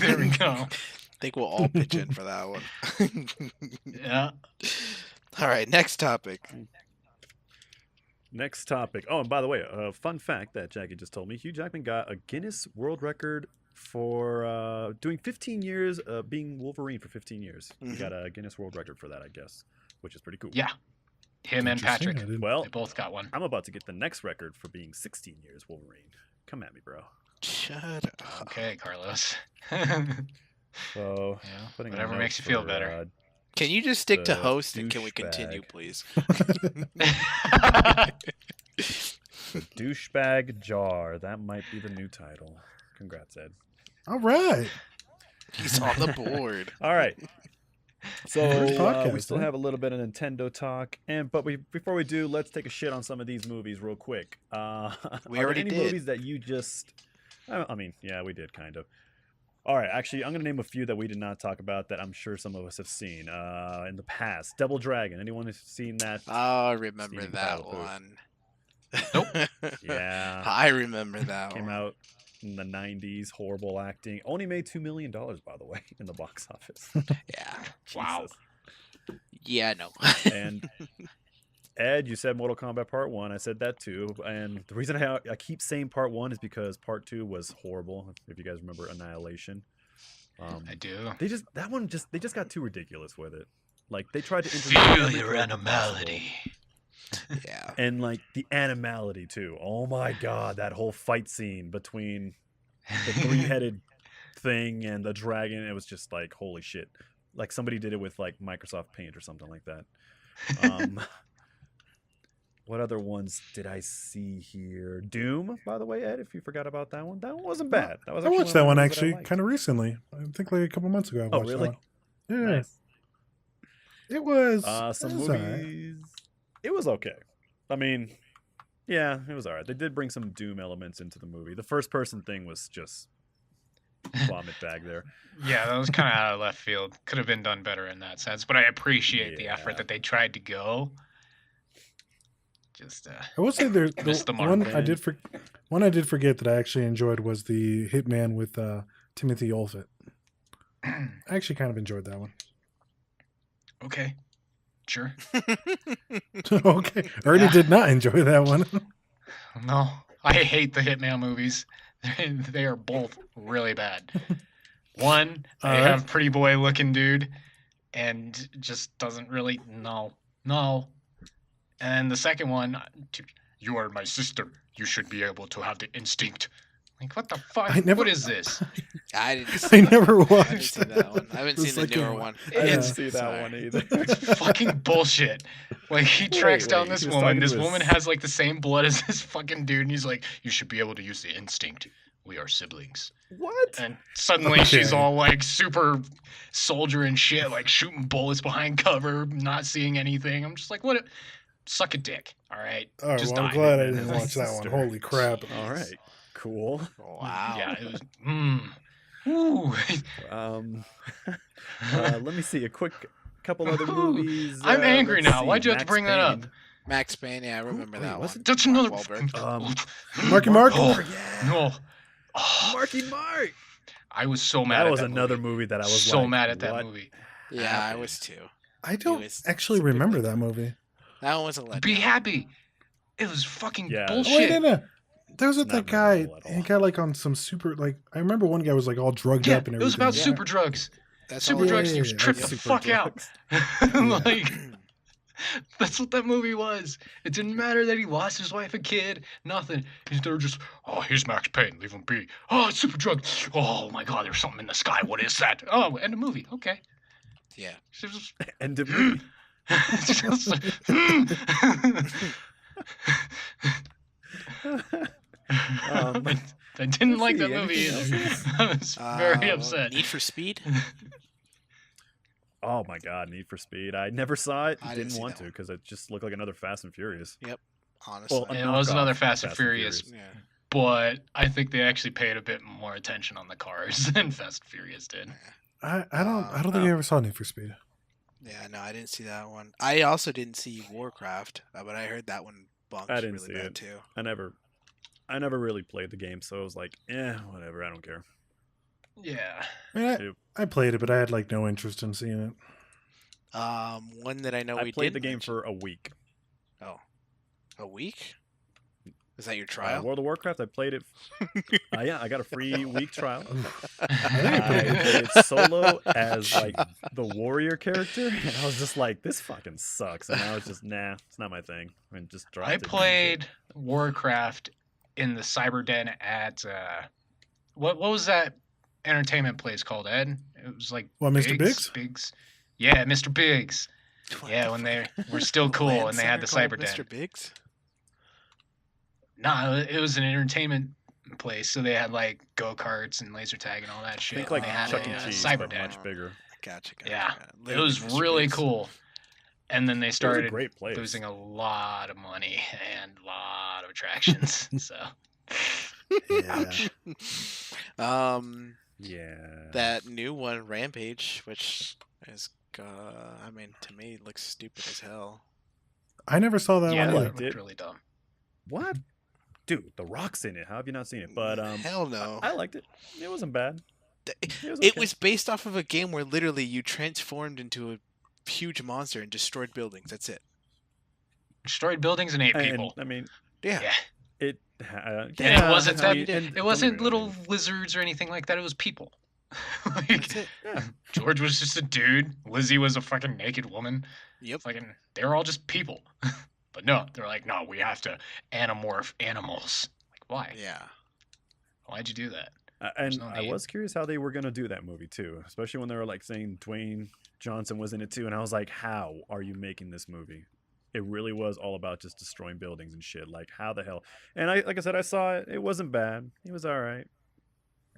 There we go. I think we'll all pitch in for that one. Yeah. All right, next topic. Next topic. Oh, and by the way, a fun fact that Jackie just told me: Hugh Jackman got a Guinness World Record for doing 15 years, being Wolverine for 15 years. He Mhm. got a Guinness World Record for that, I guess, which is pretty cool. Yeah. Him and Interesting, Patrick. I didn't- Well, They both got one. I'm about to get the next record for being 16 years Wolverine. Come at me, bro. Shut up. Okay, Carlos. So, Yeah, putting a whatever note makes you feel for, better. Can you just stick to The host and can we douchebag. continue, please? Douche-bag Jar. That might be the new title. Congrats, Ed. All right. He's on the board. All right. So First podcast, we still huh? have a little bit of Nintendo talk, but before we do, let's take a shit on some of these movies real quick. We are there already any did. movies that you just? I mean, yeah, we did kind of. All right, actually, I'm gonna name a few that we did not talk about that I'm sure some of us have seen in the past. Double Dragon. Anyone has seen that? Oh, I remember Steam that pile of poop. one. Nope. Yeah, I remember that came one. out in the '90s. Horrible acting. Only made $2 million, by the way, in the box office. Yeah. Wow. Jesus. Yeah, no. And Ed, you said Mortal Kombat Part 1. I said that too. And the reason I keep saying Part 1 is because Part 2 was horrible. If you guys remember Annihilation. I do. They just got too ridiculous with it. Like they tried to introduce every character possible. Yeah. And like the animality too. Oh my god, that whole fight scene between the three-headed thing and the dragon, it was just like holy shit. Like somebody did it with like Microsoft Paint or something like that. What other ones did I see here? Doom, by the way, Ed, if you forgot about that one. That one wasn't bad. That was I watched that one actually kind kind of recently. I think like a couple months ago. I Oh, watched really? that one. Yeah, Nice. it was. Some it was alright. movies. It was okay. I mean, yeah, it was alright. They did bring some Doom elements into the movie. The first person thing was just vomit bag there. Yeah, that was kind of out of left field. Could have been done better in that sense, but I appreciate the Yeah. effort that they tried to go. Just I will say there Missed the mark. one I did forget that I actually enjoyed was the Hitman with Timothy Olyphant. I actually kind of enjoyed that one. okay, sure. Okay, Ernie Yeah. did not enjoy that one. No, I hate the Hitman movies. They are both really bad. One, they Alright. have pretty boy looking dude, and just doesn't really no. And the second one, you are my sister. You should be able to have the instinct. Like what the fuck? I never- What is this? I didn't I see, never I didn't watched see that one. I haven't The seen the second newer one. one. I didn't It's- see that Sorry. one either. It's fucking bullshit. Like he tracks Wait, down he this was woman. talking to This his- woman has like the same blood as this fucking dude, and he's like, "You should be able to use the instinct. We are siblings." What? And suddenly she's Okay. all like super soldier and shit, like shooting bullets behind cover, not seeing anything. I'm just like, what? Suck a dick. All right. All right, Just well, I'm die. glad I didn't My watch that one. sister. Holy crap! All right. Cool. Wow. Yeah, it was. Ooh. Let me see a quick couple other movies. I'm angry let's now. see, Why'd you have to Max bring that up? Payne. Max Payne, yeah, I remember wait, that was one. it- That's Mark another. Wahlberg. Marky Mark? Oh, yeah. no. Oh, Marky Mark. I was so mad. That at was that another movie. movie that I was so like, mad at that what? movie. Yeah, I happened? was too. I don't was actually super remember good. that movie. That one was a letdown. Be happy. It was fucking Yeah. Oh, bullshit. wait, no. There was Not that guy. memorable at He all. got like on some super. Like I remember one guy was like all drugged Yeah, up and it everything. was about Yeah. super drugs. That's super all. drugs, Yeah, you trip the Super fuck out. drugs. Like, that's what that movie was. It didn't matter that he lost his wife and kid. Nothing. They're just, oh, here's Max Payne. Leave him be. Oh, it's super drug. Oh my God, there's something in the sky. What is that? Oh, end of movie. Okay. Yeah. End of movie. I didn't like let's that see, movie anything either. else? I was very upset. Need for Speed. Oh my God, Need for Speed. I never saw it. I didn't Didn't see want that to one. because it just looked like another Fast and Furious. Yep. Honestly. Well, It was another knockoff Fast and Furious, yeah. but I think they actually paid a bit more attention on the cars than Fast and Furious did. I don't think I ever saw Need for Speed. Yeah, no, I didn't see that one. I also didn't see Warcraft, but I heard that one bonked I didn't really see bad it. too. I never really played the game, so I was like, whatever. I don't care. Yeah. I mean, Yep. I played it, but I had like no interest in seeing it. One that I know I we played did the game mention- for a week. a week. Is that your trial? World of Warcraft. I played it. Yeah, I got a free week trial. I I think I played it. played it solo as like the warrior character, and I was just like, "This fucking sucks." And I was just, nah, it's not my thing. And just dropped I it. played Warcraft in the cyber den at what was that entertainment place called, Ed? It was like What, Mr. Biggs? Biggs. Yeah, Mr. Biggs. What Yeah, the when fuck? they were still cool Land and they had the Center cyber called den. Mr. Biggs. No, it was an entertainment place, so they had like go-karts and laser tag and all that I shit. think and like they had Chuck a E. Cheese, cyber but den. much bigger. Gotcha. Yeah, it Literally was Mr. really Biggs. cool. And then they It was a started great place. losing a lot of money and a lot of attractions. So Yeah. Yeah. That new one, Rampage, which is, I mean, to me, it looks stupid as hell. I never saw that yeah, one that yet. Did- looked really dumb. What? Dude, The Rock's in it. How have you not seen it? But Hell no. I liked it. It wasn't bad. It okay. was based off of a game where literally you transformed into a huge monster and destroyed buildings. That's it. Destroyed buildings and ate people. I mean, Yeah. Yeah. it. And Yeah, it wasn't I that. mean, and It don't wasn't get me wrong, little lizards or anything like that. It was people. Like, That's it. Yeah. George was just a dude. Lizzie was a fucking naked woman. Yep. Fucking, they were all just people. But no, they're like, no, we have to anamorph animals. Like, why? Yeah. Why'd you do that? And no I need. was curious how they were gonna do that movie too, especially when they were like saying Dwayne Johnson was in it too, and I was like, how are you making this movie? It really was all about just destroying buildings and shit. Like, how the hell? And I, like I said, I saw it. It wasn't bad. It was all right.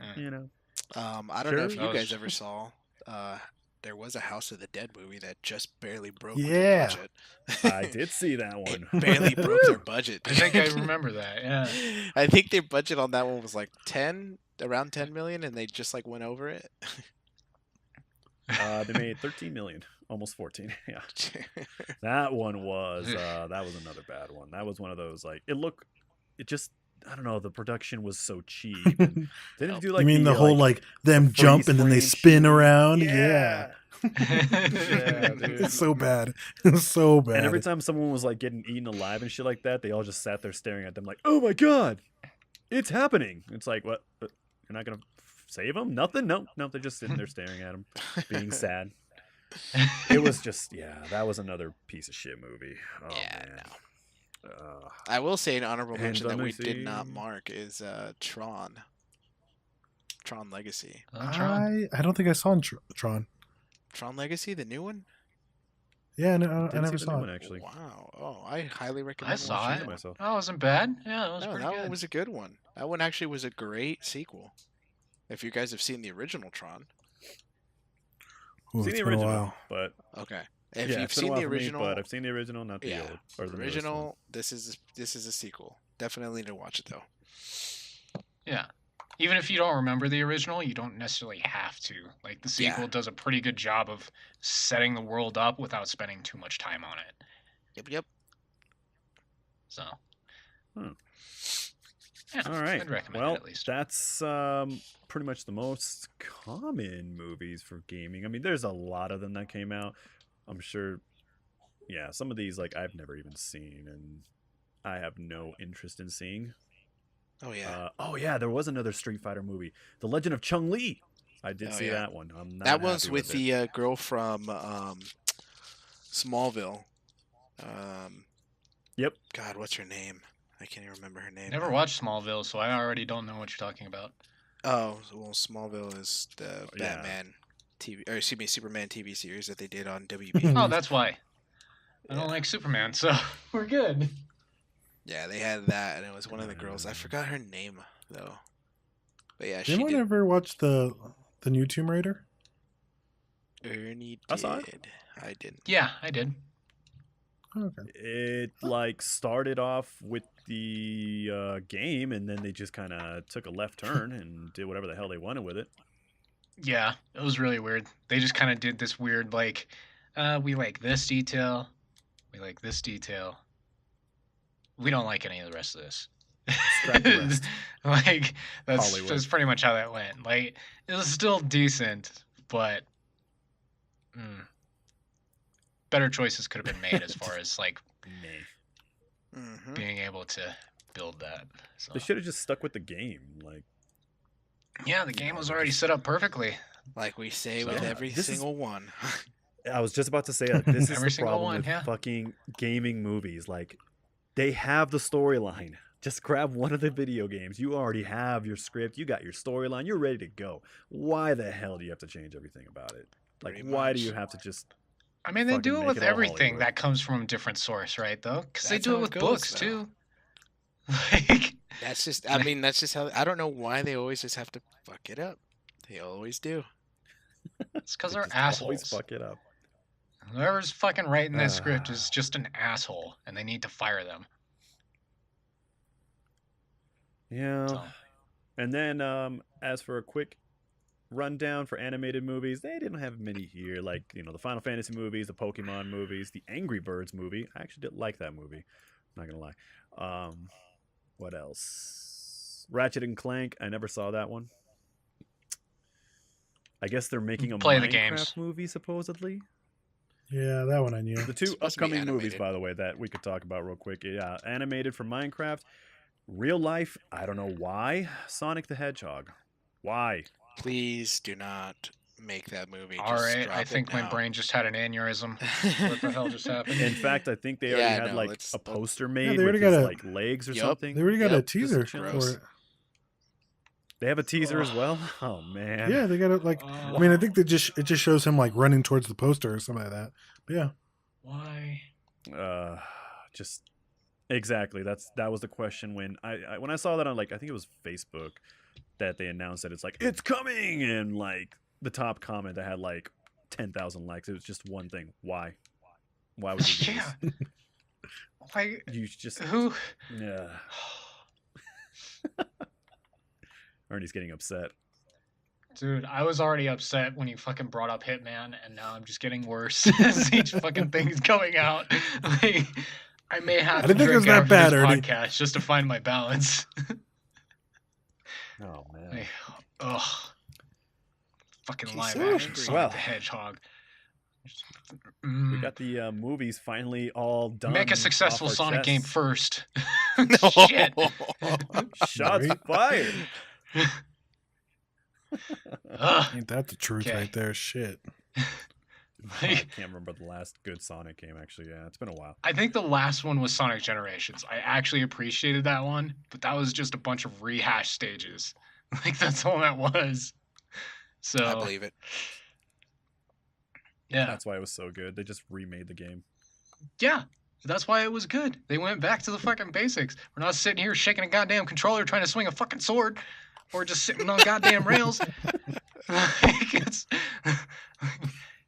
Mm. You know. I don't know if Sure. you Oh, guys sh- ever saw. There was a House of the Dead movie that just barely broke Yeah. their budget. I did see that one. It barely broke their budget. I think I remember that. Yeah. I think their budget on that one was like around 10 million, and they just like went over it. They made 13 million, almost 14. Yeah, that one was that was another bad one. That was one of those like it just I don't know. The production was so cheap. And didn't it do like you mean the whole like them jump and then they freeze spin frame around? shit? Yeah. Yeah, dude. It's so bad. It's so bad. And every time someone was like getting eaten alive and shit like that, they all just sat there staring at them like, "Oh my god, it's happening!" It's like, what? You're not gonna save them? Nothing? No, they're just sitting there staring at him, being sad. It was just, yeah, that was another piece of shit movie. Oh, Yeah, man. I will say an honorable And mention let that me we did not see. mark is Tron. Tron Legacy. Tron. I don't think I saw Tron. Tron Legacy, the new one? Yeah, no, I Didn't never see the saw new it. one, actually. Wow. Oh, I highly recommend I saw watching it. that myself. That wasn't bad. Yeah, that was No, pretty that good. one was a good one. That one actually was a great sequel. If you guys have seen the original Tron. Ooh, Seen it's the been a original, while. but Okay. If yeah, you've it's been a seen while the for me, original, but I've seen the original, not the yeah, old or the newest one. original, this is a sequel. Definitely need to watch it though. Yeah. Even if you don't remember the original, you don't necessarily have to. Like, the sequel does a pretty good job of setting the world up without spending too much time on it. Yep. So. Hmm. Yeah, All right. I'd recommend Well, it at least. that's pretty much the most common movies for gaming. I mean, there's a lot of them that came out. I'm sure. Yeah, some of these like I've never even seen, and I have no interest in seeing. Oh yeah. Oh yeah, there was another Street Fighter movie, The Legend of Chun-Li. I did Oh, see yeah. that one. I'm not That was happy with it. the girl from Smallville. Yep. God, what's her name? I can't even remember her name. Never now. watched Smallville, so I already don't know what you're talking about. Oh, well, Smallville is the Yeah. Batman TV, or excuse me, Superman TV series that they did on WB. Oh, that's why. I Yeah. don't like Superman, so we're good. Yeah, they had that, and it was one of the girls. I forgot her name though. But yeah, Did she anyone did. ever watch the new Tomb Raider? Ernie I saw it. did. I didn't. Yeah, I did. Okay. It like started off with the game, and then they just kind of took a left turn and did whatever the hell they wanted with it. Yeah, it was really weird. They just kind of did this weird, like, we like this detail, we like this detail. We don't like any of the rest of this. Scrap the rest. Like, Hollywood. that's pretty much how that went. Like, it was still decent, but better choices could have been made as far as, like, Meh. Mm-hmm. being able to build that. So. They should have just stuck with the game. Like, Yeah, the game was already set up perfectly. Like we say with Yeah, every this is- single one. I was just about to say that this is Every the single problem one, with yeah. fucking gaming movies. Like, they have the storyline. Just grab one of the video games. You already have your script. You got your storyline. You're ready to go. Why the hell do you have to change everything about it? Like, Pretty why do much. you have to just? I mean, they Fucking do it make with it all everything Hollywood. that comes from a different source, right? Though, because they That's do how it it with goes, books though. too. Like, That's just. I mean, that's just how. I don't know why they always just have to fuck it up. They always do. it's because They they're just always assholes. fuck it up. Whoever's fucking writing that script Ah. is just an asshole, and they need to fire them. Yeah. So, And then, as for a quick rundown for animated movies, they didn't have many here. Like, the Final Fantasy movies, the Pokemon movies, the Angry Birds movie. I actually did like that movie. I'm not gonna lie. What else? Ratchet and Clank. I never saw that one. I guess they're making a Play the Minecraft games. movie, supposedly. Yeah, that one I knew. The two supposed to be upcoming movies, animated. by the way, that we could talk about real quick. Yeah, animated for Minecraft. Real life, I don't know why. Sonic the Hedgehog. Why? Please do not make that movie. all Just right, drop I it think my now. brain just had an aneurysm. What the hell just happened? In fact, I think they already Yeah, had no, like let's- a poster made they with already his got a- like legs or Yup. something. They already got a Yep, teaser just for gross. it. They have a teaser as well. Oh man. Yeah, they got it like. I mean, I think it just shows him like running towards the poster or something like that. But yeah, Why? Just exactly. That was the question when I saw that on like I think it was Facebook that they announced that it's coming, and like the top comment that had like 10,000 likes. It was just one thing. Why? Why would you do Yeah. this? Like, You just who? yeah. Ernie's getting upset. Dude, I was already upset when you fucking brought up Hitman, and now I'm just getting worse as each fucking thing is going out. Like, I may have I to didn't think it was drink that after bad, this Ernie. podcast just to find my balance. Oh man. Like, ugh. Fucking He's live so action angry. Sonic Well, the Hedgehog. We got the movies finally all done. Make a off successful our Sonic game chests. first. No. Shit. Shots Right? fired. Ugh. ain't that the truth Okay. right there? Shit. I can't remember the last good Sonic game. Actually, yeah, it's been a while. I think the last one was Sonic Generations. I actually appreciated that one, but that was just a bunch of rehash stages. Like, that's all that was. So, I believe it. yeah. That's why it was so good. They just remade the game. Yeah. That's why it was good. They went back to the fucking basics. We're not sitting here shaking a goddamn controller trying to swing a fucking sword or just sitting on goddamn rails. Like,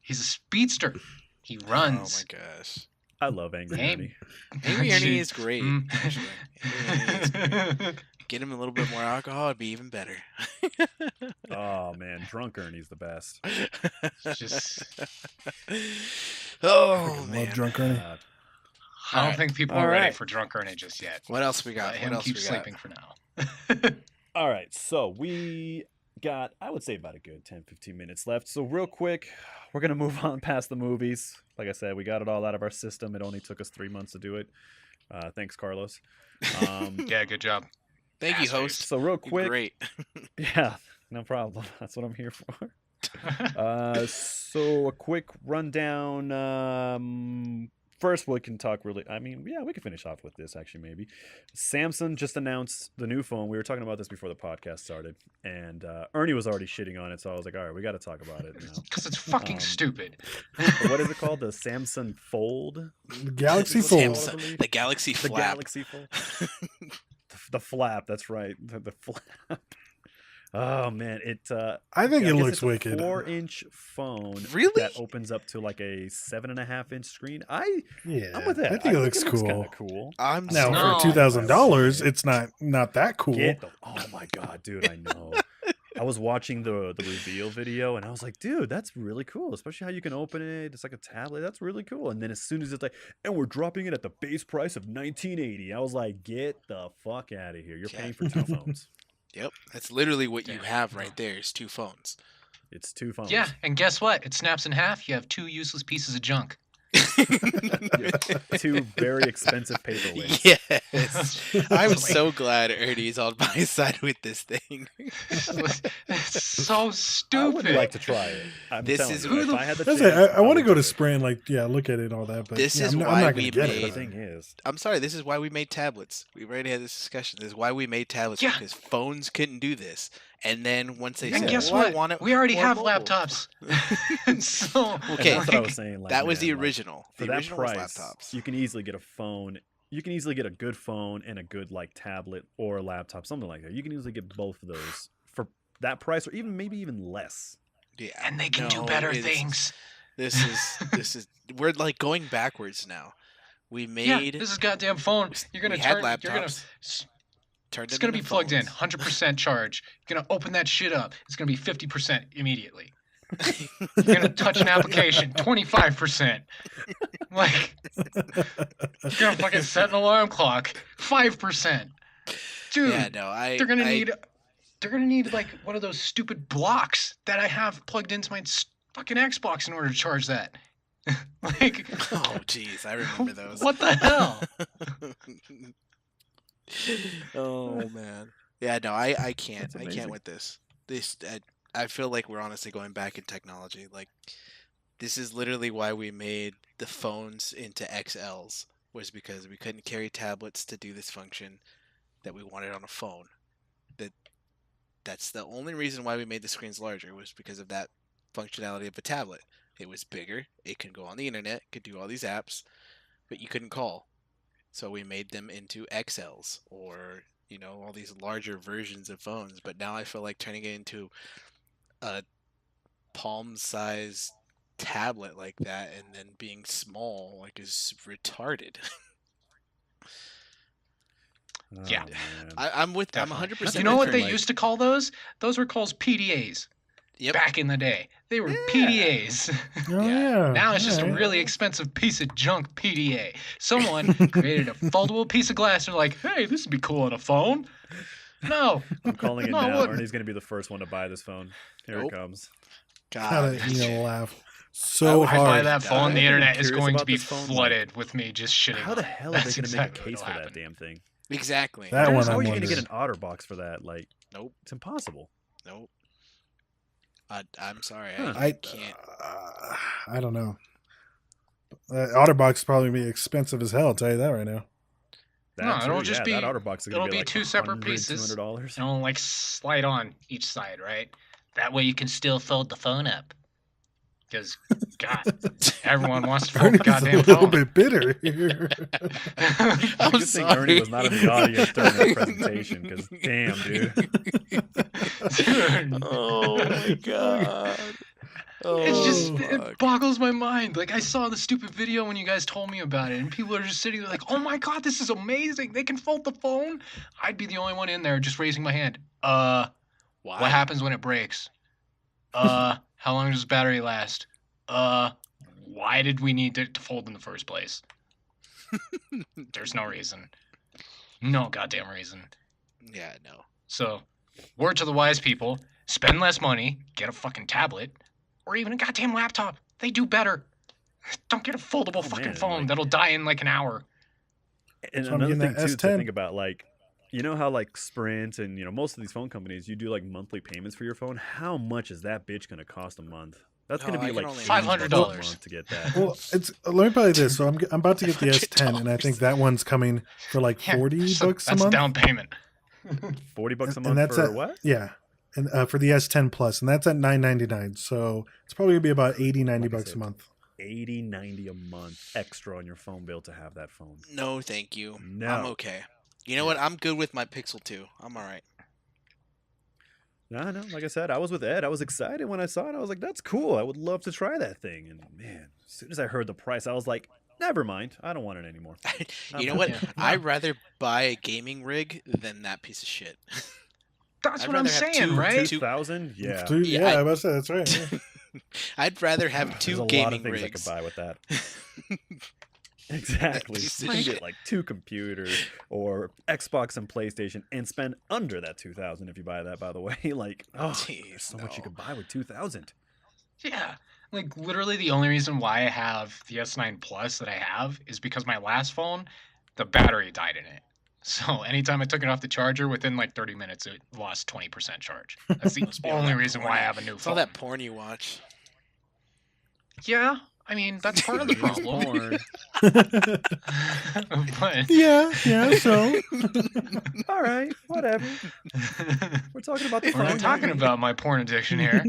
he's a speedster. He runs. Oh my gosh. I love Angry Hey. Ernie. Angry Ernie is great. Mm. Actually. Angry Ernie is great. Get him a little bit more alcohol, it'd be even better. Oh man, Drunk Ernie's the best. Just, oh Freaking man. love Drunk Ernie. God. I don't Alright. think people are ready Alright. for Drunk Ernie just yet. What else we got? Let What him else keep we got? sleeping for now. All right, so we got, I would say, about a good 10-15 minutes left. So real quick, we're gonna move on past the movies. Like I said, we got it all out of our system. It only took us 3 months to do it. Thanks, Carlos. Yeah, good job. Thank you, Assholes. host. So real You're quick, Great. yeah, No problem. That's what I'm here for. So a quick rundown. First, we can talk really. I mean, yeah, we can finish off with this actually. Maybe Samsung just announced the new phone. We were talking about this before the podcast started, and Ernie was already shitting on it. So I was like, all right, we got to talk about it now. Because it's fucking stupid. What is it called? The Samsung Fold? Galaxy Fold. The Galaxy The Flap. Galaxy Fold. The flap. That's right. The flap. Oh man, I think it guess looks it's a wicked. 4-inch phone. Really? That opens up to like a 7.5-inch screen. Yeah, I'm with that. I think it looks kind cool. of cool. I'm Now No. for $2,000, it's not that cool. Oh my god, dude! I know. I was watching the reveal video and I was like, dude, that's really cool. Especially how you can open it. It's like a tablet. That's really cool. And then as soon as it's like, and we're dropping it at the base price of $19.80, I was like, get the fuck out of here! You're paying for 2 phones. Yep, that's literally what you have right there. Is 2 phones. It's 2 phones. Yeah, and guess what? It snaps in half. You have 2 useless pieces of junk. 2 very expensive paperweights. Yes, I'm so glad Ernie's on my side with this thing. It's so I stupid. would like to try it. I'm This telling is- you, Who if the I had the That's chance, it. I want to would go do to it. Spray and look at it and all that. But This yeah, is I'm why not we gonna get made- The it. thing is, I'm sorry, this is why we made tablets. We've already had this discussion. This is why we made tablets, Yeah. because phones couldn't do this. And then once they and said, guess well, I what? want it We already more have mobile. laptops. So Okay, that's what I was saying. Like, that was the man, like, original. for The that original was price, laptops. you can easily get a phone. You can easily get a good phone and a good like tablet or a laptop, something like that. You can easily get both of those for that price, or maybe even less. Yeah, and they can do no, better it's- things. This is we're like going backwards now. We Yeah, made this is goddamn phone. You're gonna we had turn. You're gonna. laptops. turned It's them gonna be into plugged in, phones. 100% charge. You're gonna open that shit up. It's gonna be 50% immediately. You're gonna touch an application, 25%. Like, you're gonna fucking set an alarm clock, 5%. Dude, Yeah, no, they're gonna need like one of those stupid blocks that I have plugged into my fucking Xbox in order to charge that. Like, Oh, jeez, I remember those. what the hell? Oh man. Yeah, no, I can't. That's I can't amazing. with this. I feel like we're honestly going back in technology. Like, this is literally why we made the phones into XLs, was because we couldn't carry tablets to do this function that we wanted on a phone. That's the only reason why we made the screens larger, was because of that functionality of a tablet. It was bigger, it could go on the internet, could do all these apps, but you couldn't call. So we made them into XLs, or all these larger versions of phones. But now I feel like turning it into a palm-sized tablet like that, and then being small, like, is retarded. Oh, Yeah. man. I'm Definitely. 100%. You know what with they her. used to call those? Those were called PDAs. Yep. Back in the day, they were Yeah. PDAs. Oh Yeah. yeah. Now it's just a alright. really expensive piece of junk PDA. Someone created a foldable piece of glass. They're like, "Hey, this would be cool on a phone." No, I'm calling it No, I now. wouldn't. Ernie's gonna be the first one to buy this phone. Here Nope. it comes. God. Laugh I so would buy hard. that phone. The I'm internet is curious going to about be this phone, like, flooded with me just shitting. How on the it. hell are they That's gonna exactly make a case what'll for that happen. damn thing? Exactly. That one How I'm are you gonna get wondering. an OtterBox for that? Like, Nope. it's impossible. Nope. I'm sorry. Huh. I can't. I don't know. OtterBox is probably be expensive as hell. I'll tell you that right now. That it'll too, just yeah, that be- OtterBox is it'll gonna be be like 2 separate $100, pieces. $200. And it'll like slide on each side, right? That way you can still fold the phone up. Because, God, everyone wants to fold the Ernie's a goddamn little phone. bit bitter here. I'm Good thing Ernie was not in the audience during that sorry. presentation, because damn, dude. Dude. Oh my god. It's just, Oh, it boggles my mind. Like, I saw the stupid video when you guys told me about it, and people are just sitting there like, oh my god, this is amazing. They can fold the phone. I'd be the only one in there just raising my hand. Why? What happens when it breaks? How long does the battery last? Why did we need it to fold in the first place? There's no reason. No goddamn reason. Yeah, no. So, word to the wise people, spend less money, get a fucking tablet, or even a goddamn laptop. They do better. Don't get a foldable Oh, fucking man, phone like- that'll die in like an hour. And So I'm another getting thing that too to S10. think about, like, You know how like Sprint and most of these phone companies, you do like monthly payments for your phone. How much is that bitch gonna cost a month? That's gonna Oh, be I can like only $500 $80 a month to get that. Well, let me put it this. So I'm about to get the S10, and I think $100. that one's coming for like Yeah, $40 so bucks a that's month. down payment. $40 a And month that's for at what? yeah, and for the S10 Plus, and that's at $999. So it's probably gonna be about 80, 90 Like I bucks a said, month. 80, 90 a month extra on your phone bill to have that phone. No, thank you. I'm No. okay. You know what? I'm good with my Pixel 2. I'm all right. No, like I said, I was with Ed. I was excited when I saw it. I was like, that's cool. I would love to try that thing. And man, as soon as I heard the price, I was like, never mind. I don't want it anymore. You know what? Yeah. I'd rather buy a gaming rig than that piece of shit. That's I'd what I'm rather have saying, two- right? 2000? Yeah. Dude, Yeah, yeah, I was say that's right. Yeah. I'd rather have There's two a lot of gaming things rigs. I could buy with that. Exactly. piece You of can shit. get like 2 computers or Xbox and PlayStation and spend under that 2000 if you buy that, by the way. Like, Jeez, there's so much you no. could buy with 2000. Yeah. Like literally the only reason why I have the S9 Plus that I have is because my last phone, the battery died in it. So anytime I took it off the charger, within like 30 minutes, it lost 20% charge. That's the Must be all only that reason porn why I you- have a new It's all phone. that porn you watch. Yeah, I mean that's part of the It is problem. porn. But yeah. So All right, whatever. We're talking about the we're phone. not talking about my porn addiction here.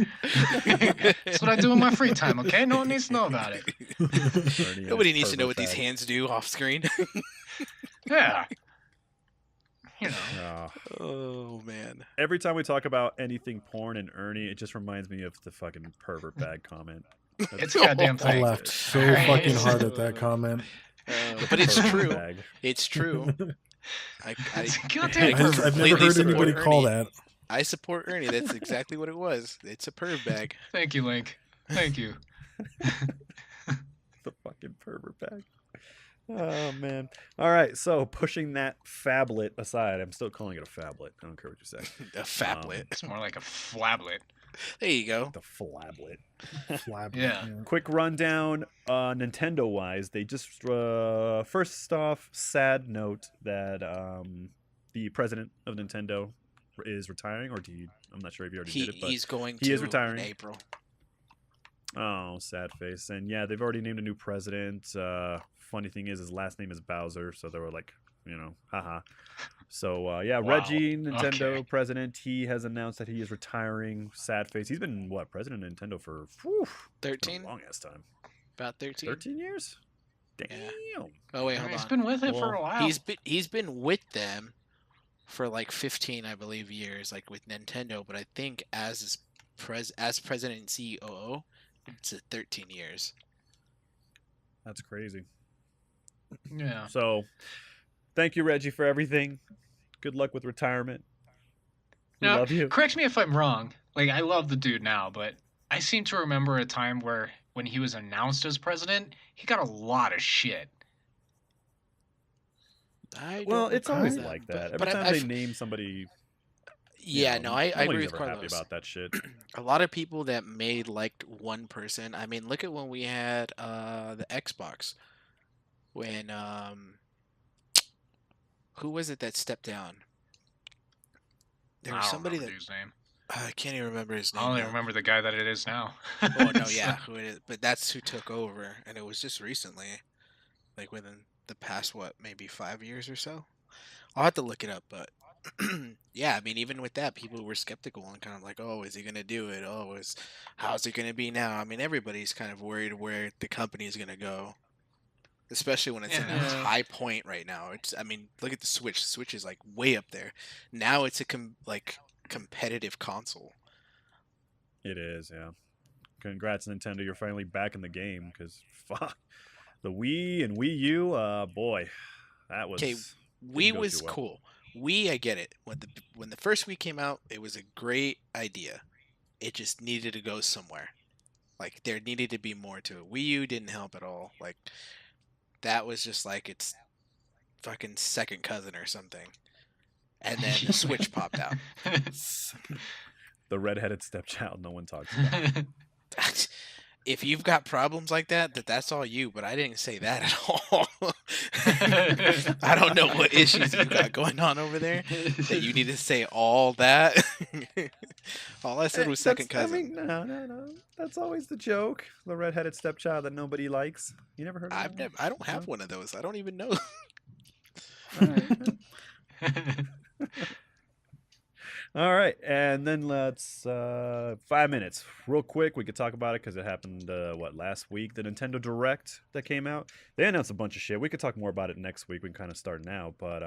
That's what I do in my free time. Okay, no one needs to know about it. Ernie and Nobody his needs to know pervert what these bag. hands do off screen. Yeah. You know. Oh man. Every time we talk about anything porn and Ernie, it just reminds me of the fucking pervert bag comment. It's a goddamn I thing. laughed so Alright. fucking hard at that comment. But it's Pervert true. bag. It's true. I It's a goddamn I pervert. I've never completely heard support anybody call Ernie. that. I support Ernie. That's exactly what it was. It's a perv bag. Thank you, Link. Thank you. The fucking pervert bag. Oh man. All right, so pushing that phablet aside, I'm still calling it a phablet. I don't care what you say. A phablet. It's more like a flablet. There you go. The phlablet. Flab. Yeah. Quick rundown, Nintendo wise, they just first off, sad note that the president of Nintendo is retiring, or I'm not sure if you already did it, but He's going he to is retiring. in April. oh, sad face. And yeah, they've already named a new president. Funny thing is, his last name is Bowser, so they were like, haha. So yeah, Wow. Reggie, Nintendo Okay. president, he has announced that he is retiring. Sad face. He's been president of Nintendo for 13? a long ass time. About 13? 13 years. Damn. Yeah. Oh wait, hold He's on. been with it for Well, a while. He's been with them for like 15, I believe, years, like with Nintendo. But I think as president and CEO, it's 13 years. That's crazy. Yeah. So, thank you, Reggie, for everything. Good luck with retirement. We Now, love you. correct me if I'm wrong. Like, I love the dude now, but I seem to remember a time where when he was announced as president, he got a lot of shit. I Well, don't it's always recall like but- that. Every but time I've- they name somebody, Yeah, no, I agree nobody's with ever happy Carlos. about that shit. A lot of people that made liked one person. I mean, look at when we had the Xbox. When who was it that stepped down? There I was don't somebody remember that the dude's name. I can't even remember his I name. only now. remember the guy that it is now. Oh no, So- yeah, who it is? But that's who took over, and it was just recently, like within the past maybe 5 years or so. I'll have to look it up, but yeah, I mean, even with that, people were skeptical and kind of like, "Oh, is he gonna do it? Oh, how's it gonna be now?" I mean, everybody's kind of worried where the company is gonna go, especially when it's in a Yeah. high point right now. I mean, look at the Switch. The Switch is like way up there. Now it's a competitive console. It is, yeah. Congrats, Nintendo. You're finally back in the game because fuck. The Wii and Wii U, boy, that was. Okay, didn't Wii go was too well. cool. Wii, I get it. When the first Wii came out, it was a great idea. It just needed to go somewhere. Like there needed to be more to it. Wii U didn't help at all. Like that was just like its fucking second cousin or something. And then the Switch popped out. The redheaded stepchild no one talks about. if you've got problems like that, that's all you. But I didn't say that at all. I don't know what issues you got going on over there that you need to say all that. All I said was second cousin. I mean, no. That's always the joke. The redheaded stepchild that nobody likes. You never heard of that? I don't have one of those. I don't even know. All right, and then let's 5 minutes, real quick. We could talk about it because it happened last week? The Nintendo Direct that came out. They announced a bunch of shit. We could talk more about it next week. We can kind of start now, but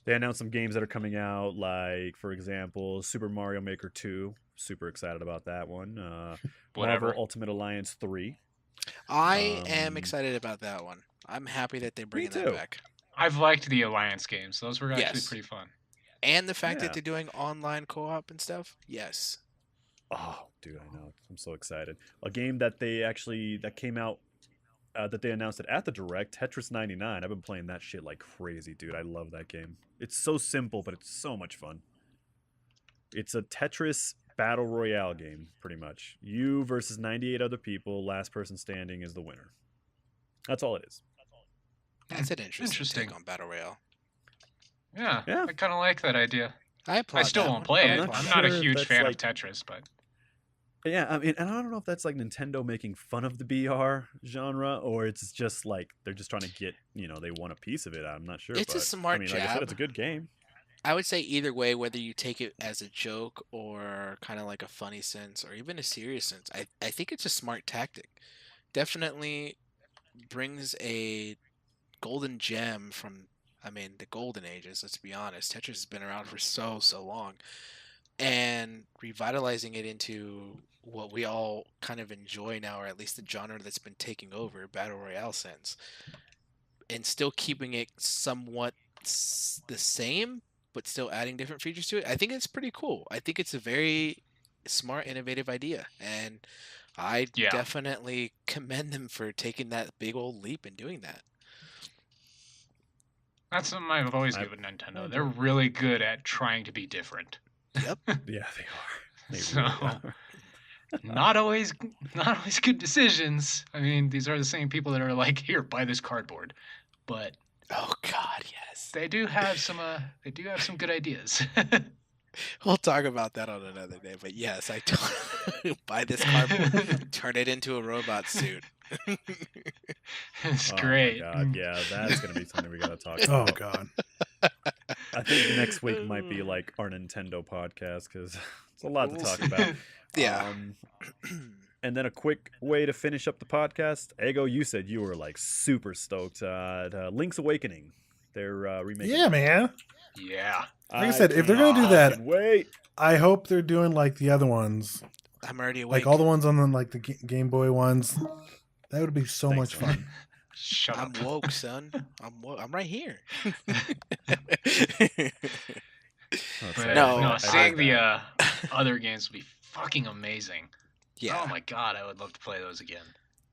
they announced some games that are coming out, like for example, Super Mario Maker 2. Super excited about that one. Marvel Ultimate Alliance 3. I am excited about that one. I'm happy that they're bringing that back. I've liked the Alliance games. Those were actually Yes. pretty fun. And the fact that they're doing online co-op and stuff. Yes. Oh, dude, I know. I'm so excited. A game that came out that they announced it at the Direct, Tetris 99. I've been playing that shit like crazy, dude. I love that game. It's so simple, but it's so much fun. It's a Tetris battle royale game, pretty much. You versus 98 other people. Last person standing is the winner. That's all it is. That's an interesting take on battle royale. Yeah. I kind of like that idea. I still won't play it. I'm not a huge fan of Tetris, but yeah, I mean, and I don't know if that's like Nintendo making fun of the BR genre, or it's just like they're just trying to get, they want a piece of it. I'm not sure. It's a smart jab. Like I said, it's a good game. I would say either way, whether you take it as a joke or kind of like a funny sense or even a serious sense, I think it's a smart tactic. Definitely brings a golden gem from, the golden ages, let's be honest. Tetris has been around for so long. And revitalizing it into what we all kind of enjoy now, or at least the genre that's been taking over, Battle Royale sense. And still keeping it somewhat the same, but still adding different features to it. I think it's pretty cool. I think it's a very smart, innovative idea. And I definitely commend them for taking that big old leap and doing that. That's something I've always given Nintendo. They're really good at trying to be different. Yep. Yeah, they are. So, not always good decisions. I mean, these are the same people that are like, here, buy this cardboard. But oh god, yes. They do have some good ideas. We'll talk about that on another day. But yes, I totally buy this cardboard, turn it into a robot suit. It's great. Oh my god, yeah, that's gonna be something we gotta talk Oh about. god. I think next week might be like our Nintendo podcast because it's a lot to talk about. Yeah. And then a quick way to finish up the podcast. Ego, you said you were like super stoked at Link's Awakening. They're remaking. Yeah, man. Yeah. Like I said, if they're gonna do that, wait. I hope they're doing like the other ones, I'm already awake. like all the ones on the Game Boy ones. That would be so much fun. Shut up. I'm woke, son. I'm right here. No, seeing the other games would be fucking amazing. Yeah. Oh my god, I would love to play those again.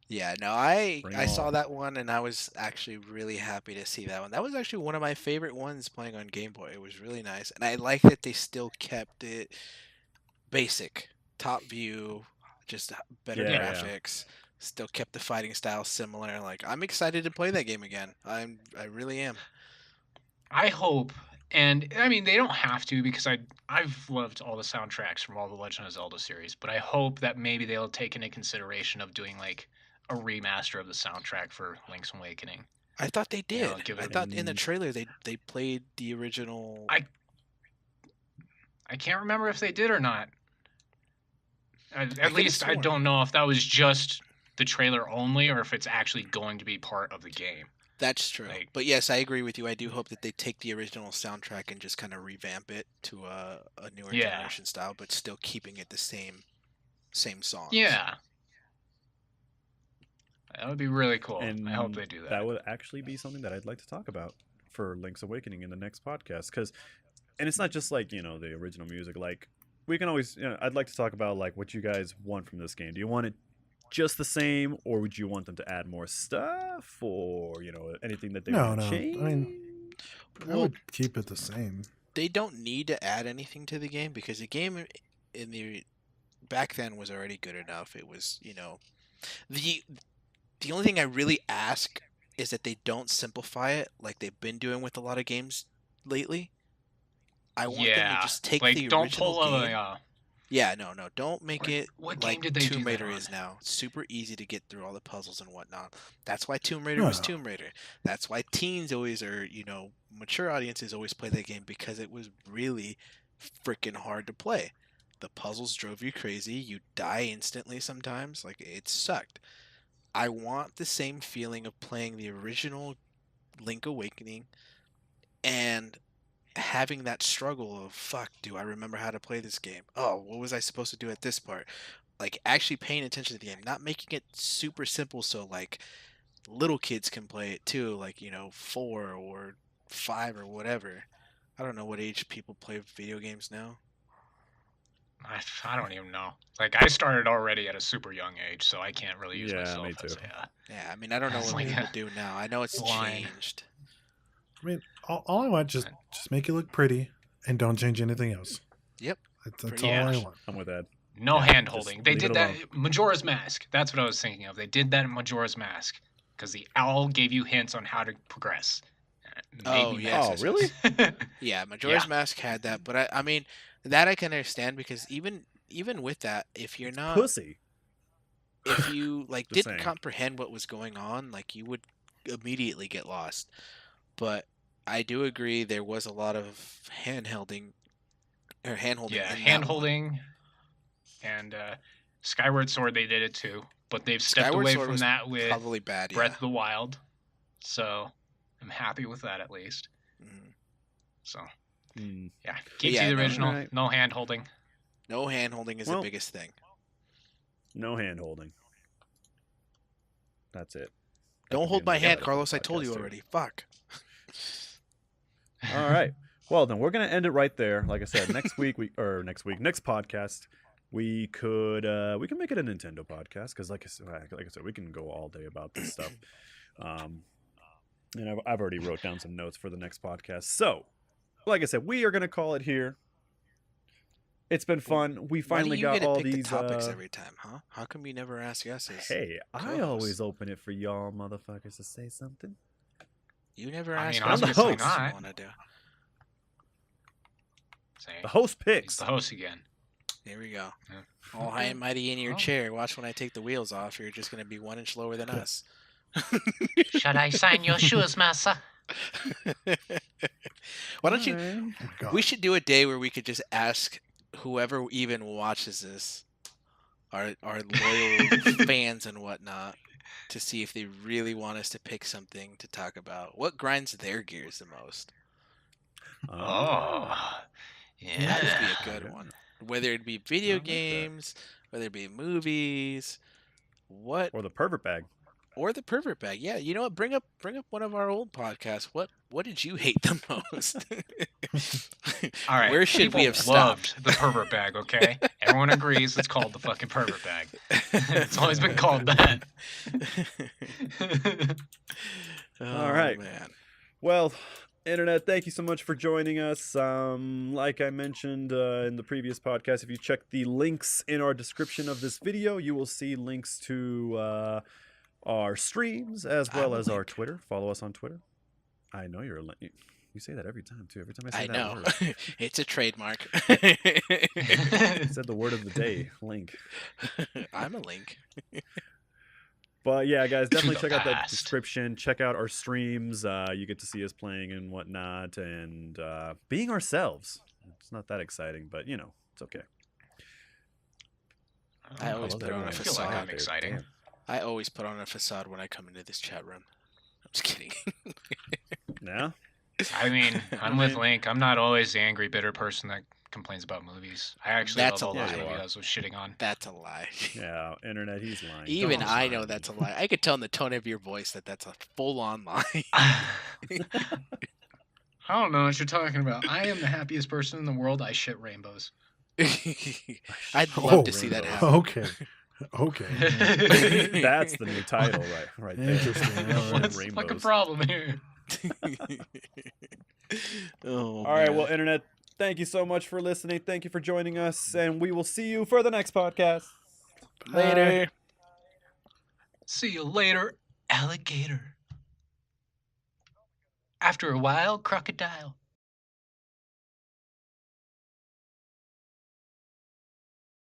Yeah, no, I saw that one and I was actually really happy to see that one. That was actually one of my favorite ones playing on Game Boy. It was really nice. And I like that they still kept it basic, top view, just better graphics. Still kept the fighting style similar. Like, I'm excited to play that game again. I really am. I hope, and I mean, they don't have to because I've loved all the soundtracks from all the Legend of Zelda series, but I hope that maybe they'll take into consideration of doing like a remaster of the soundtrack for Link's Awakening. I thought they did. I thought in the Mm. trailer they played the original. I can't remember if they did or not. At could've least I sworn. don't know if that was just the trailer only or if it's actually going to be part of the game. That's true. Like- But yes, I agree with you. I do hope that they take the original soundtrack and just kind of revamp it to a newer generation style, but still keeping it the same songs. Yeah. That would be really cool. And I hope they do that. That would actually be something that I'd like to talk about for Link's Awakening in the next podcast. And it's not just like, the original music. Like, we can always, I'd like to talk about like what you guys want from this game. Do you want it just the same, or would you want them to add more stuff, or anything that they want to change? I mean, I would keep it the same. They don't need to add anything to the game because the game in the back then was already good enough. It was, The the only thing I really ask is that they don't simplify it like they've been doing with a lot of games lately. I want them to Yeah, just take like the don't original pull game. a. Yeah, no, don't make it What like game did they do Tomb that Raider on? is now. Super easy to get through all the puzzles and whatnot. That's why Tomb Raider No. was Tomb Raider. That's why teens always, or mature audiences always play that game, because it was really freaking hard to play. The puzzles drove you crazy. You die instantly sometimes. Like, it sucked. I want the same feeling of playing the original Link Awakening and having that struggle of, fuck, do I remember how to play this game? Oh, what was I supposed to do at this part? Like, actually paying attention to the game, not making it super simple so like little kids can play it too, like 4 or 5 or whatever. I don't know what age people play video games now. I don't even know. Like, I started already at a super young age, so I can't really use Yeah, myself me as too. Yeah, I mean, I don't know It's what like people a do now. I know it's line. changed. I mean, all I want just make it look pretty and don't change anything else. Yep. That's Pretty all I much. want. I'm with that. No Yeah, hand just holding. They leave did it that. alone. Majora's Mask. That's what I was thinking of. They did that in Majora's Mask because the owl gave you hints on how to progress. It made Oh, me yes, Oh, yes, mad. yes. Yeah, Majora's Yeah. Mask had that, but I mean, that I can understand, because even with that, if you're not, Pussy. if you like Just didn't saying. comprehend what was going on, like, you would immediately get lost. But I do agree there was a lot of handholding Yeah, in that one. hand holding and Skyward Sword. They did it too, but they've stepped Skyward away Sword from was that with probably bad. Breath Yeah. of the Wild. So I'm happy with that at least. Mhm. So Mm. yeah, keep yeah, to the no, original. alright. No hand holding. No hand holding is the Well, biggest thing. No hand holding. That's it. That Don't could be hold my another hand, title for the Carlos. I told podcast, you too. already. Fuck. All right. Well, then we're gonna end it right there. Like I said, next podcast, we can make it a Nintendo podcast, because like I said, we can go all day about this stuff. And I've already wrote down some notes for the next podcast. So, like I said, we are gonna call it here. It's been fun. We Why do finally you got get to all pick these the topics every time, huh? How come you never ask us? As Hey, I co-host? always open it for y'all motherfuckers to say something. You never I ask mean, us what obviously topics you not. want to do. Say, The host he's picks. the host again. Here we go. Yeah. All high and mighty in your Oh. chair. Watch when I take the wheels off. You're just going to be 1 inch lower than us. Should I sign your shoes, massa? Why don't you? Alright. Oh my God. We should do a day where we could just ask whoever even watches this, our loyal fans and whatnot, to see if they really want us to pick something to talk about. What grinds their gears the most? Oh, That would be yeah. a good Yeah. one. Whether it be video like that. games, whether it be movies, what, Or the pervert bag. or the pervert bag. Yeah, you know what? Bring up one of our old podcasts. What did you hate the most? All right. Where should people we have stopped? loved the pervert bag, okay? Everyone agrees it's called the fucking pervert bag. It's always been called that. Oh, right. man. Well, Internet, thank you so much for joining us. Like I mentioned in the previous podcast, if you check the links in our description of this video, you will see links to our streams as well I'm a as our link. Twitter. Follow us on Twitter. I know you're a link. You say that every time, too. Every time I say I that know. word. It's a trademark. I said the word of the day, link. I'm a link. But yeah, guys, definitely the check out that past. description. Check out our streams. You get to see us playing and whatnot, and being ourselves. It's not that exciting, but it's okay. I always love put on a I feel facade. like I'm exciting. Damn. I always put on a facade when I come into this chat room. I'm just kidding. Yeah. I mean, I'm I with mean- Link. I'm not always the angry, bitter person that complains about movies. I actually That's love all a those lie. movies You are. I was shitting on. That's a lie. Yeah, Internet, he's lying. Even Don't I know lie. that's a lie. I could tell in the tone of your voice that that's a full-on lie. I don't know what you're talking about. I am the happiest person in the world. I shit rainbows. I'd love Oh, to see that rainbows. happen. Okay. That's the new title, right there. Interesting. All right. What's the fucking Rainbows. problem here? Oh, All right, man. well, Internet, thank you so much for listening. Thank you for joining us, and we will see you for the next podcast. Later. See you later, alligator. After a while, crocodile.